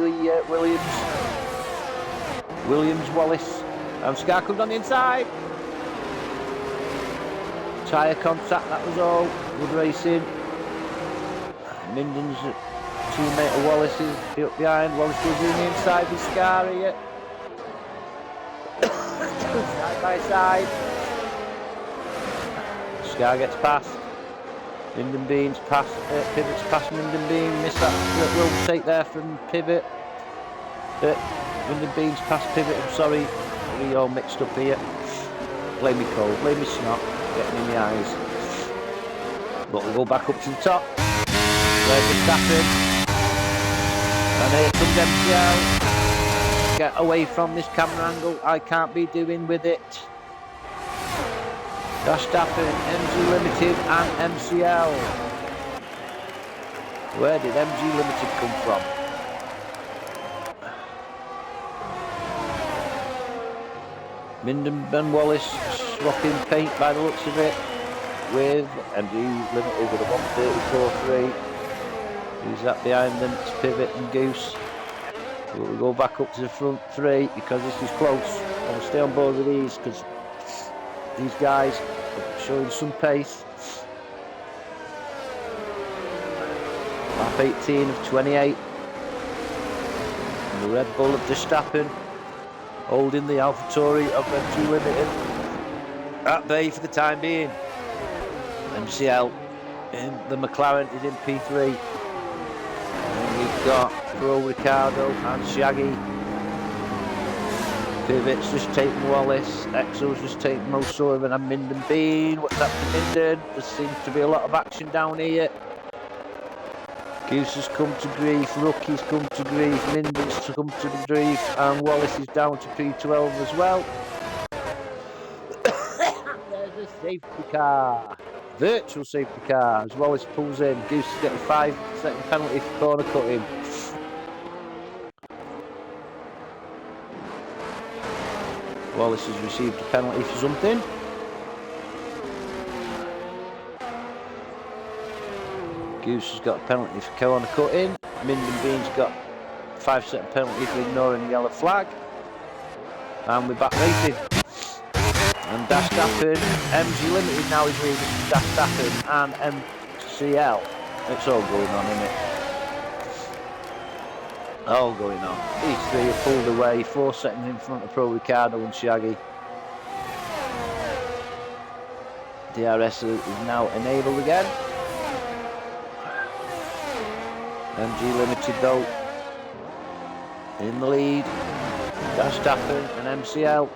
Williams. Williams, Wallace. And Scar comes on the inside. Tyre contact, that was all. Good racing. Minden's teammate of Wallace's up behind. Wallace goes in the inside with Scar here. Side by side. Scar gets past. Minden Bean's past. Pivot's past Minden Bean. Missed that road take there from Pivot. Minden Bean's past Pivot. I'm sorry. We all mixed up here. Blame me cold. Blame me snot. Getting in the eyes. But we'll go back up to the top. There's Verstappen. And here comes MCL. Get away from this camera angle. I can't be doing with it. Verstappen, MG Limited and MCL. Where did MG Limited come from? Minden Ben Wallace swapping paint by the looks of it with MG Limited with a 134.3. Who's that behind them? It's Pivot and Goose. We'll go back up to the front three because this is close. I'll stay on board with these because these guys are showing some pace. Lap 18 of 28. And the Red Bull of Verstappen holding the AlphaTauri of MG Limited at bay for the time being. MCL in the McLaren is in P3. And we've got Pro Ricardo and Shaggy. Pivot's just taking Wallace. Exo's just taking Mo Sullivan and Minden Bean. What's up to Minden? There seems to be a lot of action down here. Goose has come to grief, Rookie's come to grief, Minden's come to grief, and Wallace is down to P12 as well. There's a safety car, virtual safety car, as Wallace pulls in. Goose is getting a 5-second penalty for corner cutting. Wallace has received a penalty for something. Goose has got a penalty for corner cutting. Minden Bean's got a 5-second penalty for ignoring the yellow flag. And we're back racing. And Verstappen, MG Limited now is leading Verstappen and MCL. It's all going on, isn't it? All going on. These three are pulled away, 4 seconds in front of Pro Ricardo and Shaggy. DRS is now enabled again. MG Limited though in the lead. Verstappen and MCL.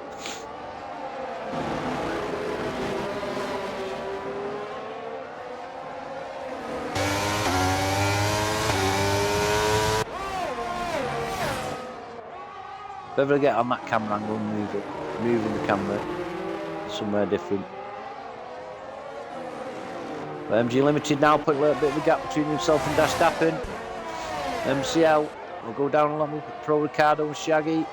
If ever I get on that camera angle and moving the camera somewhere different. But MG Limited now put a little bit of a gap between himself and Verstappen. MCL will go down along with Pro Ricardo and Shaggy.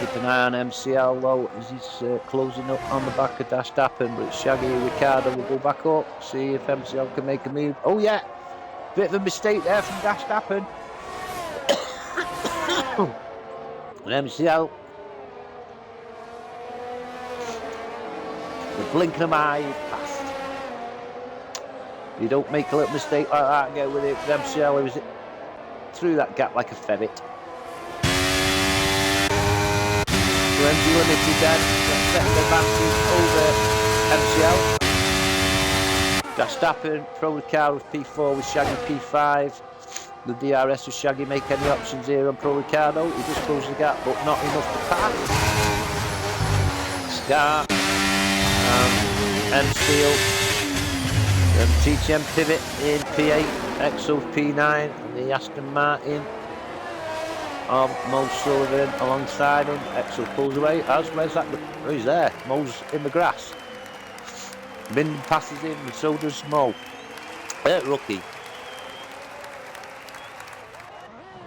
Keep an eye on MCL though as he's closing up on the back of Verstappen, but it's Shaggy and Ricardo will go back up, see if MCL can make a move. Oh yeah, bit of a mistake there from Verstappen. And MCL, the blinking of my eye passed. You don't make a little mistake like that and get with it. With MCL, he was through that gap like a ferret. So MG Limited then, second advantage over MCL. Verstappen, Pro Ricardo with P4 with Shaggy P5. The DRS with Shaggy make any options here on Pro Ricardo. He just closed the gap, but not enough to pass. Scar and Steel. TTM Pivot in P8, Exo P9, and the Aston Martin of Mo Sullivan alongside him. Exo pulls away. Where's that? Oh, he's there. Mo's in the grass. Minden passes in, and so does Mo. Rookie.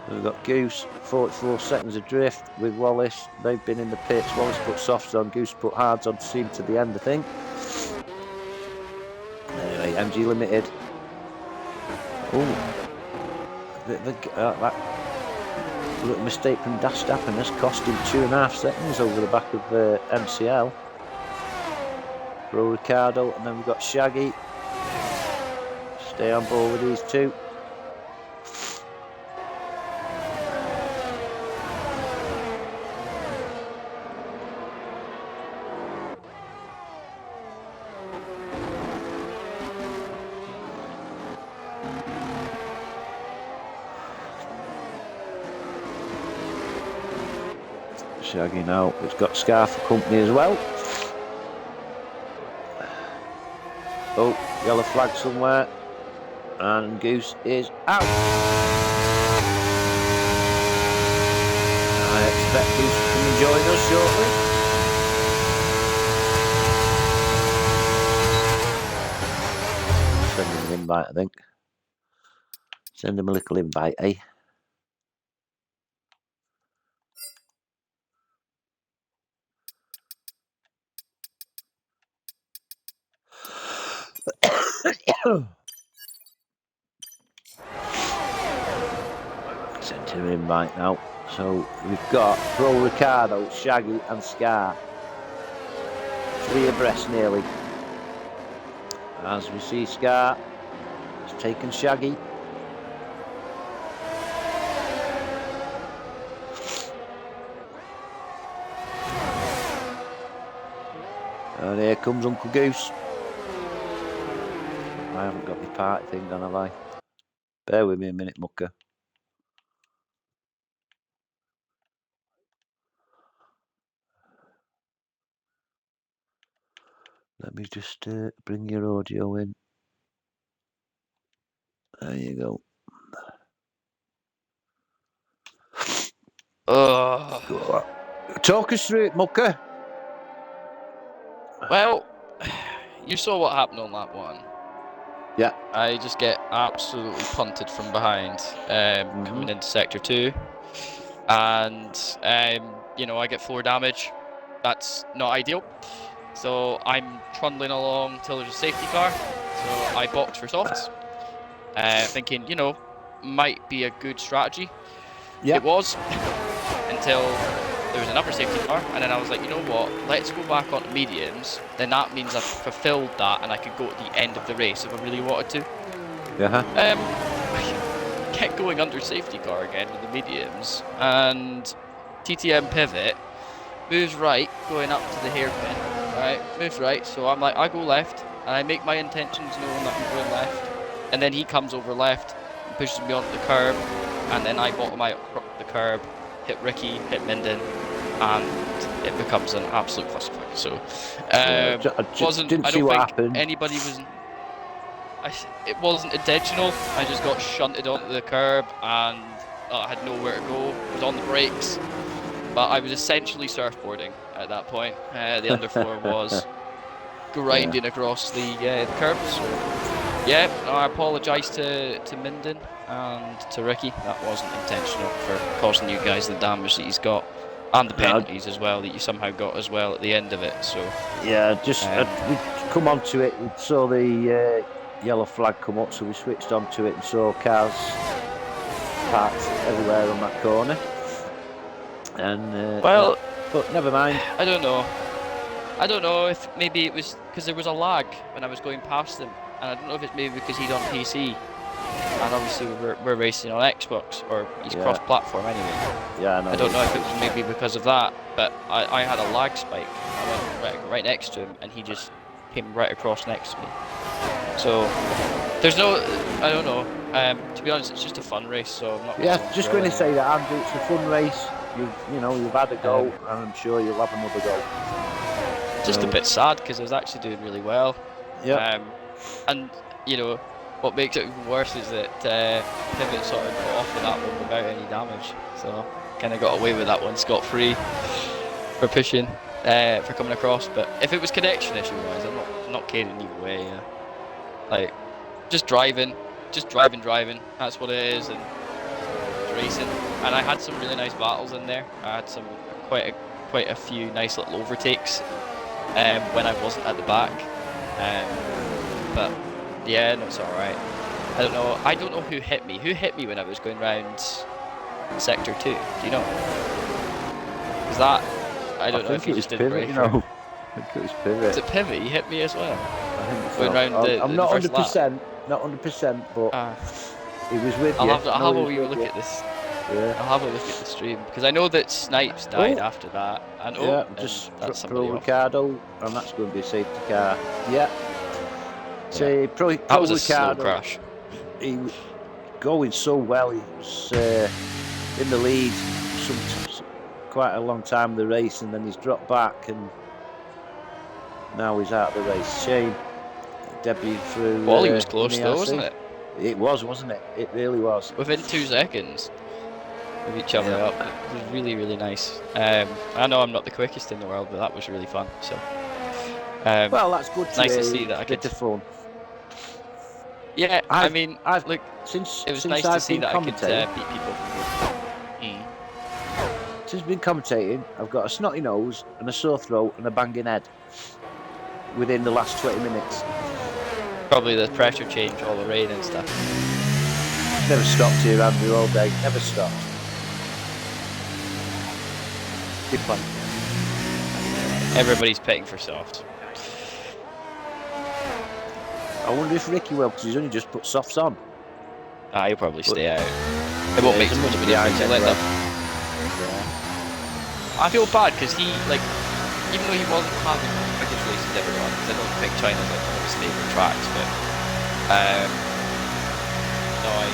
We've got Goose, 44 seconds adrift with Wallace. They've been in the pits. Wallace put softs on, Goose put hards on to see him to the end, I think. Anyway, MG Limited. Oh, that little mistake from Verstappen has cost him 2.5 seconds over the back of MCL. Pro Ricardo, and then we've got Shaggy. Stay on board with these two. Shaggy now, it's got Scar for company as well. Oh, yellow flag somewhere. And Goose is out. I expect Goose to come and join us shortly. Sending an invite, I think. Send him a little invite, eh? Sent him an invite now. So we've got Pro Ricardo, Shaggy and Scar. 3 abreast nearly. As we see Scar has taken Shaggy. And here comes Uncle Goose. I haven't got my party thing on, have I? Bear with me a minute, mucker. Let me just bring your audio in. There you go. Talk us through it, mucker. Well, you saw what happened on lap 1. Yeah. I just get absolutely punted from behind, coming into sector 2, and you know, I get floor damage. That's not ideal. So I'm trundling along till there's a safety car. So I box for softs, thinking, you know, might be a good strategy. Yeah. It was until there was another safety car, and then I was like, you know what, let's go back onto mediums. Then that means I've fulfilled that, and I could go at the end of the race if I really wanted to. I kept going under safety car again with the mediums, and TTM pivot moves right, going up to the hairpin. Right, moves right. So I'm like, I go left, and I make my intentions known that I'm going left, and then he comes over left and pushes me onto the curb, and then I bottom out the curb, hit Ricky, hit Minden, and it becomes an absolute clusterfuck. So, I don't think anybody was. It wasn't intentional. I just got shunted onto the curb, and I had nowhere to go. I was on the brakes, but I was essentially surfboarding at that point. The underfloor was grinding across the curb. So, yeah, I apologise to Minden and to Ricky. That wasn't intentional for causing you guys the damage that he's got, and the penalties as well that you somehow got as well at the end of it. So yeah, just we come on to it. We saw the yellow flag come up, so we switched onto it and saw cars parked everywhere on that corner. And well, but never mind. I don't know if maybe it was because there was a lag when I was going past him, and I don't know if it's maybe because he's on PC, and obviously we're racing on Xbox, or he's cross-platform anyway. Yeah, I don't know if it was maybe because of that, but I had a lag spike. I went right next to him, and he just came right across next to me. So there's no, I don't know. To be honest, it's just a fun race, so I'm not. Yeah, just going to say that, Andrew. It's a fun race. You've had a go, and I'm sure you'll have another go. Just a bit sad because I was actually doing really well. Yeah. And you know, what makes it even worse is that Pivot sort of got off of that one without any damage, so kind of got away with that one scot-free for pushing, for coming across. But if it was connection issue-wise, I'm not caring either way. Like, just driving. That's what it is, and racing. And I had some really nice battles in there. I had some quite a few nice little overtakes when I wasn't at the back. But yeah, no, it's all right. I don't know who hit me. Who hit me when I was going round sector 2? Do you know? Is that? I don't know if you just did Pivot, you know. I think it was Pivot. Is it Pivot? You hit me as well. I think going round I'm not 100%, not 100%, but it was with you. I'll have a wee look at this. Yeah. I'll have a look at the stream because I know that Snipes died after that, and just that's Pro Ricardo, and that's going to be a safety car. Yeah. So Pro that was a Ricardo, slow crash. He was going so well. He was in the lead quite a long time of the race, and then he's dropped back, and now he's out of the race. Shame. Debut through. Well, he was close though, wasn't it? It was, wasn't it? It really was. Within 2 seconds of each other up. It was really, really nice. I know I'm not the quickest in the world, but that was really fun. So. Well, that's good. Nice to see that. Bit of fun. Yeah, I mean, I've look, since it was since nice to I've see been that I could commentating. beat people. Mm. Since I've been commentating, I've got a snotty nose and a sore throat and a banging head within the last 20 minutes. Probably the pressure change, all the rain and stuff. Never stopped here, Andrew, all day. Never stopped. Good fun. Everybody's pitting for soft. I wonder if Ricky will, because he's only just put softs on. Ah, he'll probably stay out. It won't make too much of a difference. He'll end up. I feel bad because he, like, even though he wasn't having the biggest races ever on, because I don't think China's like one of his favourite tracks, but no, I'm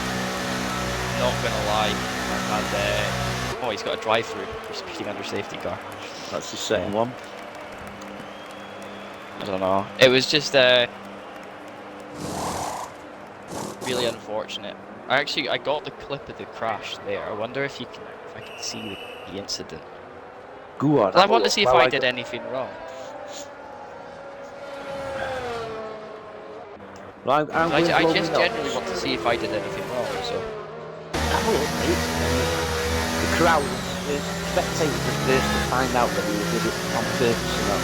not gonna lie. I've had oh, he's got a drive-through for speeding under safety car. That's the second one. I don't know. It was just really unfortunate. I got the clip of the crash there. I wonder if I can see the incident. Go on. I want to see if I did anything wrong. Well, I just generally want to see if I did anything wrong. So. Have a look, mate. The crowd, the spectators are first to find out whether you did it on purpose or not.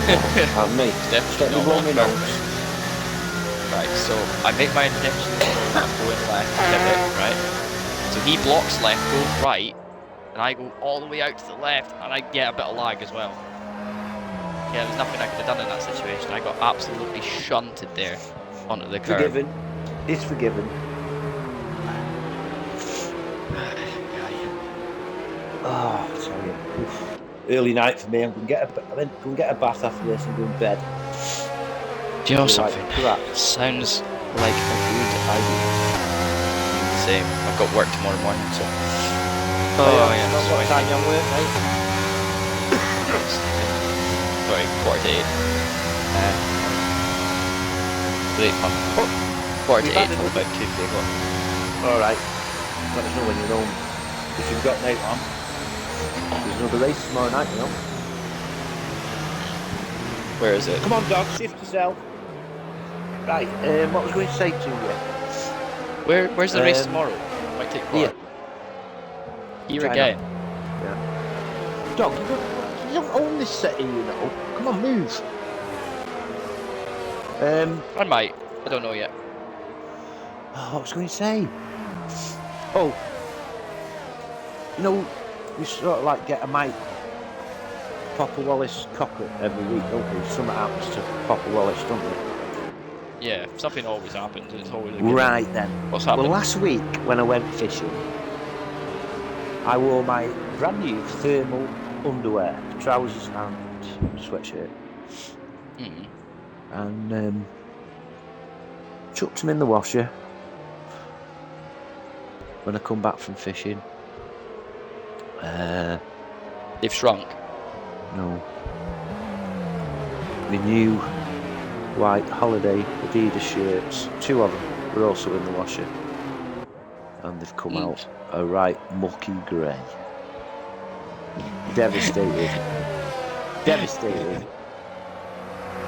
And me, Definitely not wrong on purpose. Right, so I make my intention of going left, pivot, right? So he blocks left, goes right, and I go all the way out to the left, and I get a bit of lag as well. Yeah, there's nothing I could have done in that situation. I got absolutely shunted there onto the curb. Forgiven. It's forgiven. Oh, I tell you. Early night for me. I'm going to get a bath after this and go to bed. Do you know something? Sounds like a good idea. Same. I've got work tomorrow morning, so. Oh yeah. What time you on work, mate? Sorry, 48. Late fun. 48 till about 2 o'clock. Alright. Let us know when you're home. If you've got night on. There's another race tomorrow night, you know. Where is it? Come on, dog, shift yourself. Right, what was I going to say to you? Where's the race tomorrow? Might take part. Here China. again. Yeah. Dog, you don't own this city, you know. Come on, move. I might. I don't know yet. What was I going to say? Oh. You know, we sort of like get a mic. Papa Wallace cocker every week, don't we? Something happens to Papa Wallace, don't we? Yeah, something always happens. It's always a good Right one. then. What's happened? Well, last week when I went fishing, I wore my brand new thermal underwear, trousers and sweatshirt, and chucked them in the washer. When I come back from fishing, They've shrunk. no, my new white holiday Adidas shirts, 2 of them were also in the washer, and they've come out a right mucky grey. Devastated. Devastated.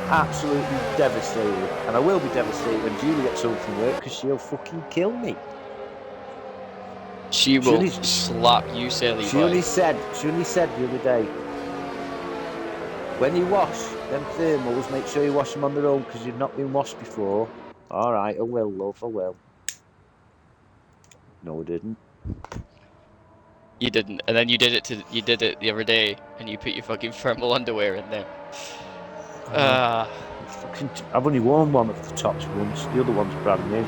Absolutely devastated. And I will be devastated when Julie gets home from work because she'll fucking kill me. She will slap you silly She only said the other day, when you wash them thermals, make sure you wash them on their own because you've not been washed before. Alright, I will, love, I will. No, I didn't. You didn't, and then you did it the other day, and you put your fucking thermal underwear in there. I've only worn one of the tops once. The other one's brand new.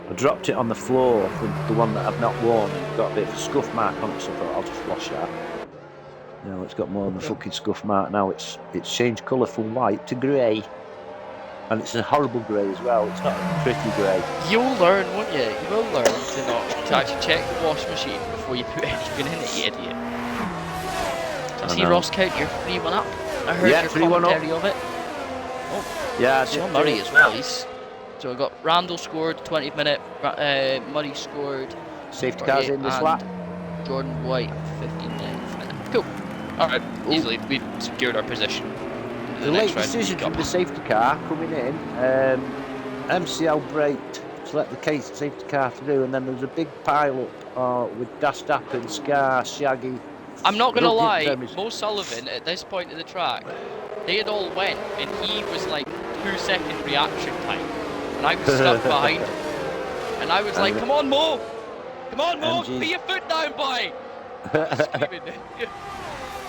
I dropped it on the floor, the one that I've not worn. It's got a bit of a scuff mark on it, so I thought I'll just wash that. No, it's got more than a fucking scuff mark now. It's changed colour from white to grey. And it's a horrible grey as well. It's not a pretty grey. You'll learn, won't you? You will learn to actually check the wash machine before you put anything in it, you idiot. I see Ross count your 3-1 up. I heard your commentary of it. Oh, yeah, Sean Murray as well. So I got Randall scored 20th minute, Murray scored safety cars in this lap. Jordan White 59th minute. Cool. Alright, easily we secured our position in the The next late round decision come. from the safety car coming in, MCL braked to let the safety car through, and then there was a big pile up with Verstappen, Scar, Shaggy. I'm not gonna Rookie- lie, them is- Mo Sullivan at this point of the track, they had all went, and he was like 2-second reaction time, and I was stuck behind him, and I was like, "Come on, Mo! Come on, Mo! MG. Put your foot down, boy!" Screaming.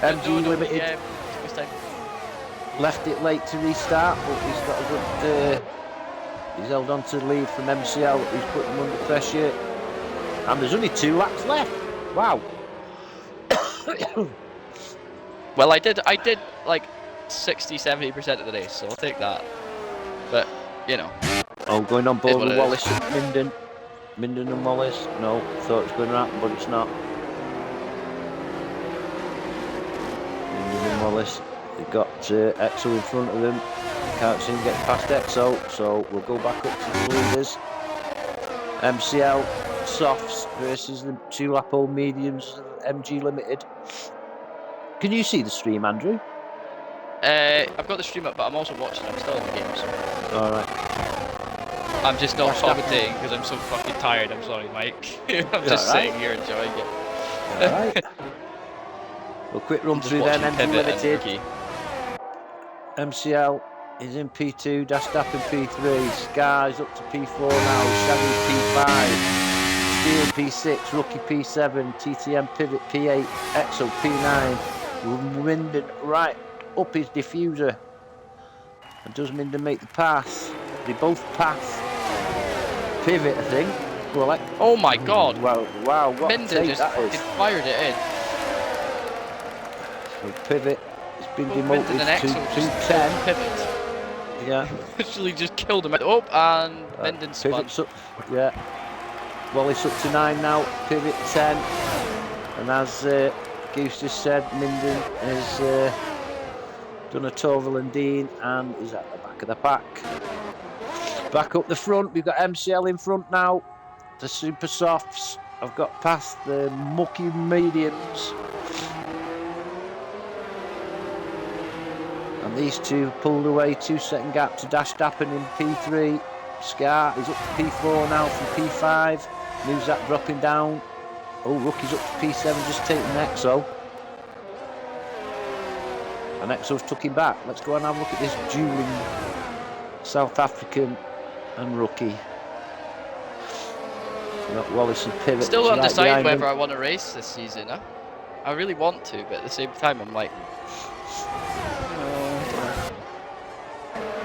MG No, Limited yeah, this time. left it late to restart, but he's got a good. He's held on to the lead from MCL. He's put them under pressure, and there's only 2 laps left. Wow. Well, I did like 60-70% of the race, so I'll take that. But you know, Oh, going on board what with it Wallace and Minden and Wallace. No, thought it was going to happen, but it's not. Minden and Wallace. They've got Exo in front of them. Can't seem to get past Exo, so we'll go back up to the leaders. MCL softs versus the 2-lap-old mediums of MG Limited. Can you see the stream, Andrew? I've got the stream up, but I'm also watching. I'm still in the game, so Alright. I'm just not Watch that. commentating because I'm so fucking tired. I'm sorry, Mike. I'm You just alright? sitting here enjoying it. Alright. We'll quick run Just through them. watching MG Pivot and Limited. Rookie. MCL is in P2, Verstappen P3, Sky's up to P4 now, Shaggy P5, Steel P6, Rookie P7, TTM Pivot P8, Exo P9, Minden right up his diffuser. And does Minden make the pass? They both pass. Pivot, I think. Well, like, Oh my god! wow, what a Minden take just that fucking is. fired it in. So Pivot has been Both demoted Minden and to Exo just 210. Pivot. Yeah. Literally just killed him. Oh, and Minden spun. Pivot's up, yeah. Wallace up to 9 now, Pivot 10. And as Goose just said, Minden has done a Torval and Dean and is at the back of the pack. Back up the front, we've got MCL in front now. The Super Softs have got past the mucky mediums. And these two pulled away, 2-second gap to Verstappen in P3. Scar is up to P4 now from P5. Moves that dropping down. Oh, Rookie's up to P7, just taking Exo. And Exo's took him back. Let's go and have a look at this dueling South African and Rookie. We've got Wallace and Pivot. Still right undecided behind whether him. I want to race this season. Huh? I really want to, but at the same time, I'm like,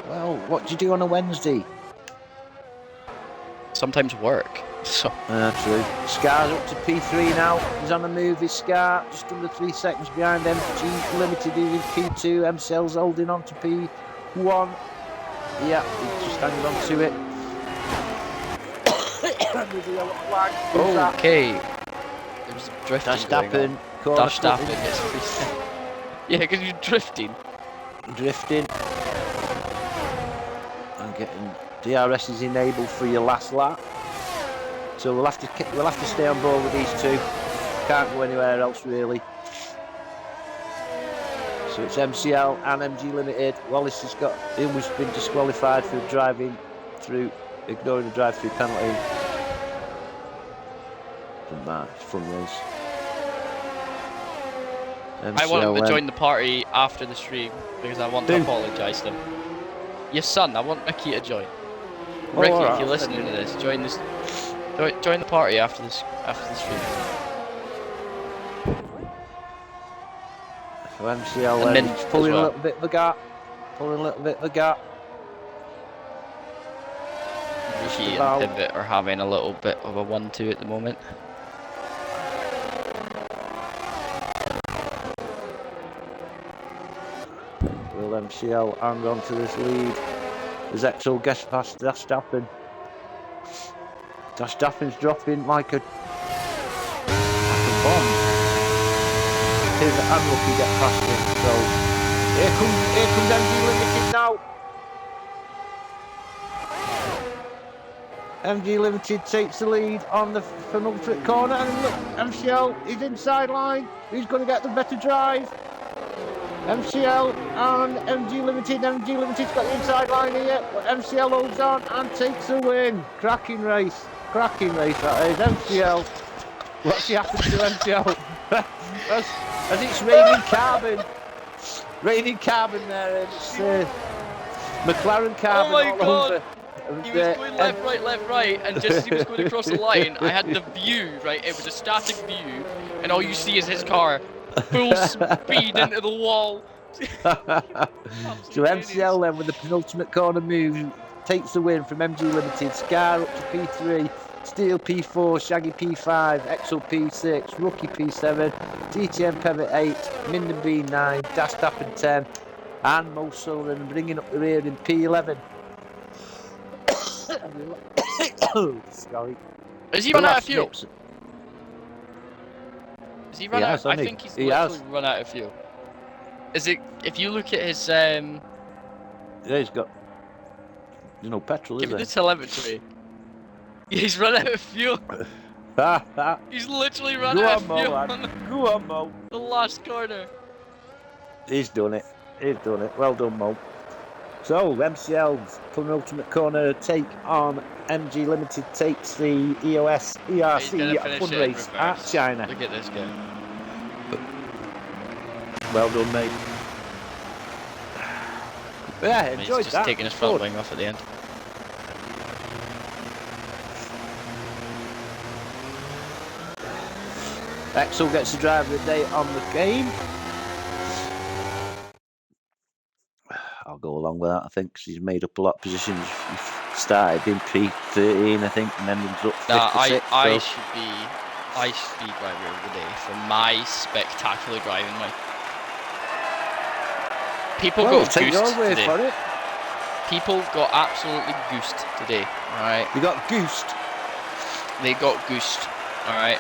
Well, what do you do on a Wednesday? sometimes work. So True. Scar's up to P3 now. He's on the move. His Scar just under 3 seconds behind MG Limited, who's in P2. MCL's holding on to P1. Yeah, he's just hanging on to it. With the yellow flag. Who's that? okay. There's drifting going on. Verstappen. Corner Verstappen footing, gets free. Yeah, because you're drifting. drifting. And getting DRS is enabled for your last lap. So we'll have to stay on board with these two. Can't go anywhere else really. So it's MCL and MG Limited. Wallace has almost been disqualified for driving through, ignoring the drive-through penalty. Doesn't matter, it's fun race. I want him to MCL, join the party after the stream because I want to Who? apologise to him. Your son, I want Ricky to join. Oh, Ricky, alright, if you're I'll listening send to you- this, join the party after the stream. So MCL And then then he's pulling as well. a little bit of a gap. Ricky about- and Pivot are having a little bit of a 1-2 at the moment. Will MCL hang on to this lead as Exo gets past Verstappen. Verstappen's dropping like a bomb. Pivot and Rookie get past him. So here comes MG Limited now. MG Limited takes the lead on the penultimate corner, and look, MCL is inside line. Who's going to get the better drive? MCL and MG Limited. MG Limited's got the inside line here. But MCL holds on and takes the win. Cracking race. Cracking race that is. MCL. What's happened to MCL? as it's raining carbon. Raining carbon there. And it's McLaren carbon Oh my all God. over. He was going left, right, and just as he was going across the line, I had the view, right? It was a static view, and all you see is his car full speed into the wall. So MCL then with the penultimate corner move takes the win from MG Limited. Scar up to P3, Steel P4, Shaggy P5, Exo P6, Rookie P7, TTM Pivot 8, Minden B9, Dastappen 10, and Mo Sullivan bringing up the rear in P11. Sorry. Has he run out of fuel? Has he run out? I think he's literally run out of fuel. Is it? If you look at his yeah, he's got petrol. Give me the telemetry. He's run out of fuel. He's literally run out of fuel. Go on, Mo. The last corner. He's done it. Well done, Mo. So MCL's penultimate corner take on MG Limited takes the EOS ERC fun race at China. Look at this guy. Well done, mate. Yeah, enjoyed He's just that. taking his front wing off at the end. Axel gets the driver of the day on the game. I'll go along with that, I think, because he's made up a lot of positions. He started in P13, I think, and then he was up 56. I should be driver of the day for my spectacular driving. People got goosed today. People got absolutely goosed today. All right. They got goosed. They got goosed. All right.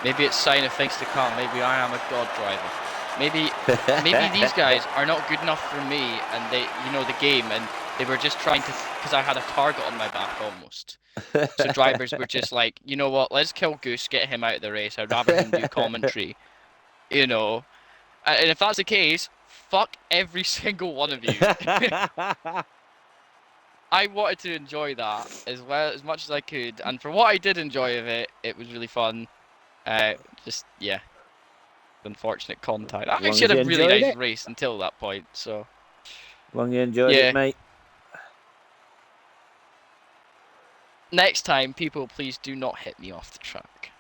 Maybe it's a sign of things to come. Maybe I am a god driver. Maybe these guys are not good enough for me, and they, the game, and they were just trying to, because I had a target on my back almost. So drivers were just like, you know what, let's kill Goose, get him out of the race. I'd rather him do commentary, And if that's the case, fuck every single one of you. I wanted to enjoy that as much as I could, and for what I did enjoy of it, it was really fun. Unfortunate contact. I actually had a really nice race until that point, so. Long you enjoyed it, mate. Next time, people, please do not hit me off the track.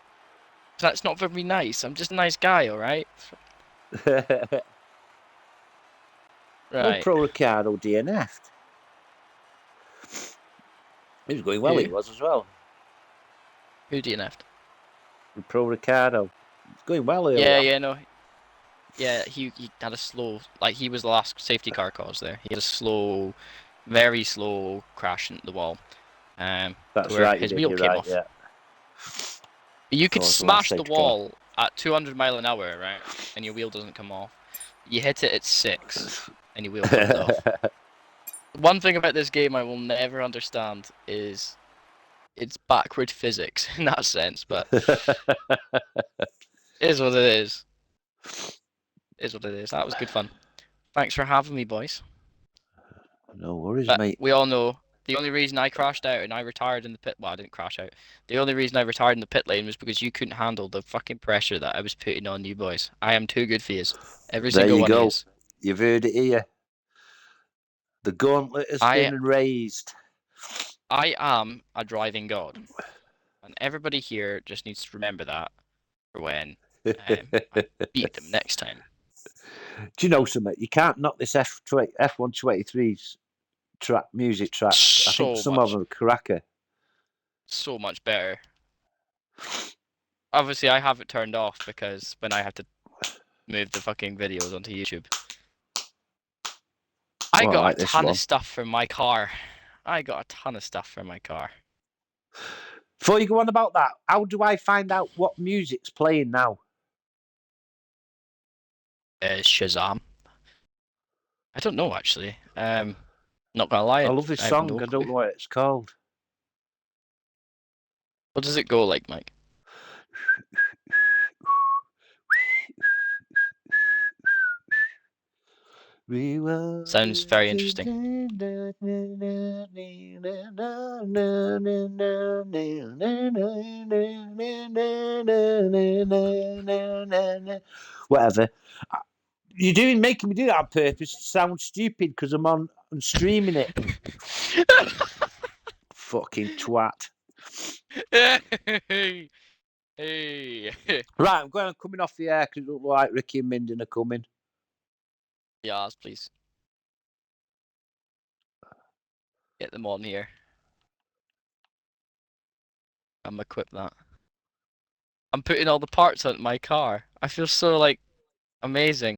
That's not very nice. I'm just a nice guy, alright? Right. Well, Pro Ricardo DNF'd. He was going well, he was as well. Who DNF'd? Pro Ricardo. It's going well earlier. Yeah, he had a slow, he was the last safety car cause there. He had a slow, very slow crash into the wall. That's right. His wheel came off. Yeah. You could smash the wall at 200 miles an hour, right? And your wheel doesn't come off. You hit it at 6, and your wheel comes off. One thing about this game I will never understand is it's backward physics in that sense, but it is what it is. It is what it is. That was good fun. Thanks for having me, boys. No worries, mate. We all know the only reason I crashed out and I retired in the pit. Well, I didn't crash out. The only reason I retired in the pit lane was because you couldn't handle the fucking pressure that I was putting on you boys. I am too good for you. Every single one of you. You've heard it here. The gauntlet has been raised. I am a driving god, and everybody here just needs to remember that for when I beat them next time. Do you know something? You can't knock this F123's music track. I think some of them are cracker. So much better. Obviously, I have it turned off because when I have to move the fucking videos onto YouTube. I got a ton of stuff for my car. Before you go on about that, how do I find out what music's playing now? Shazam. I don't know, actually. Not gonna lie. I love this song. I don't know what it's called. What does it go like, Mike? Sounds very interesting. Whatever. You're making me do that on purpose to sound stupid because I'm streaming it. Fucking twat. Hey, hey. Right, I'm coming off the air because it looks like Ricky and Minden are coming. Yes, please. Get them on here. I'm equip that. I'm putting all the parts on my car. I feel so like amazing.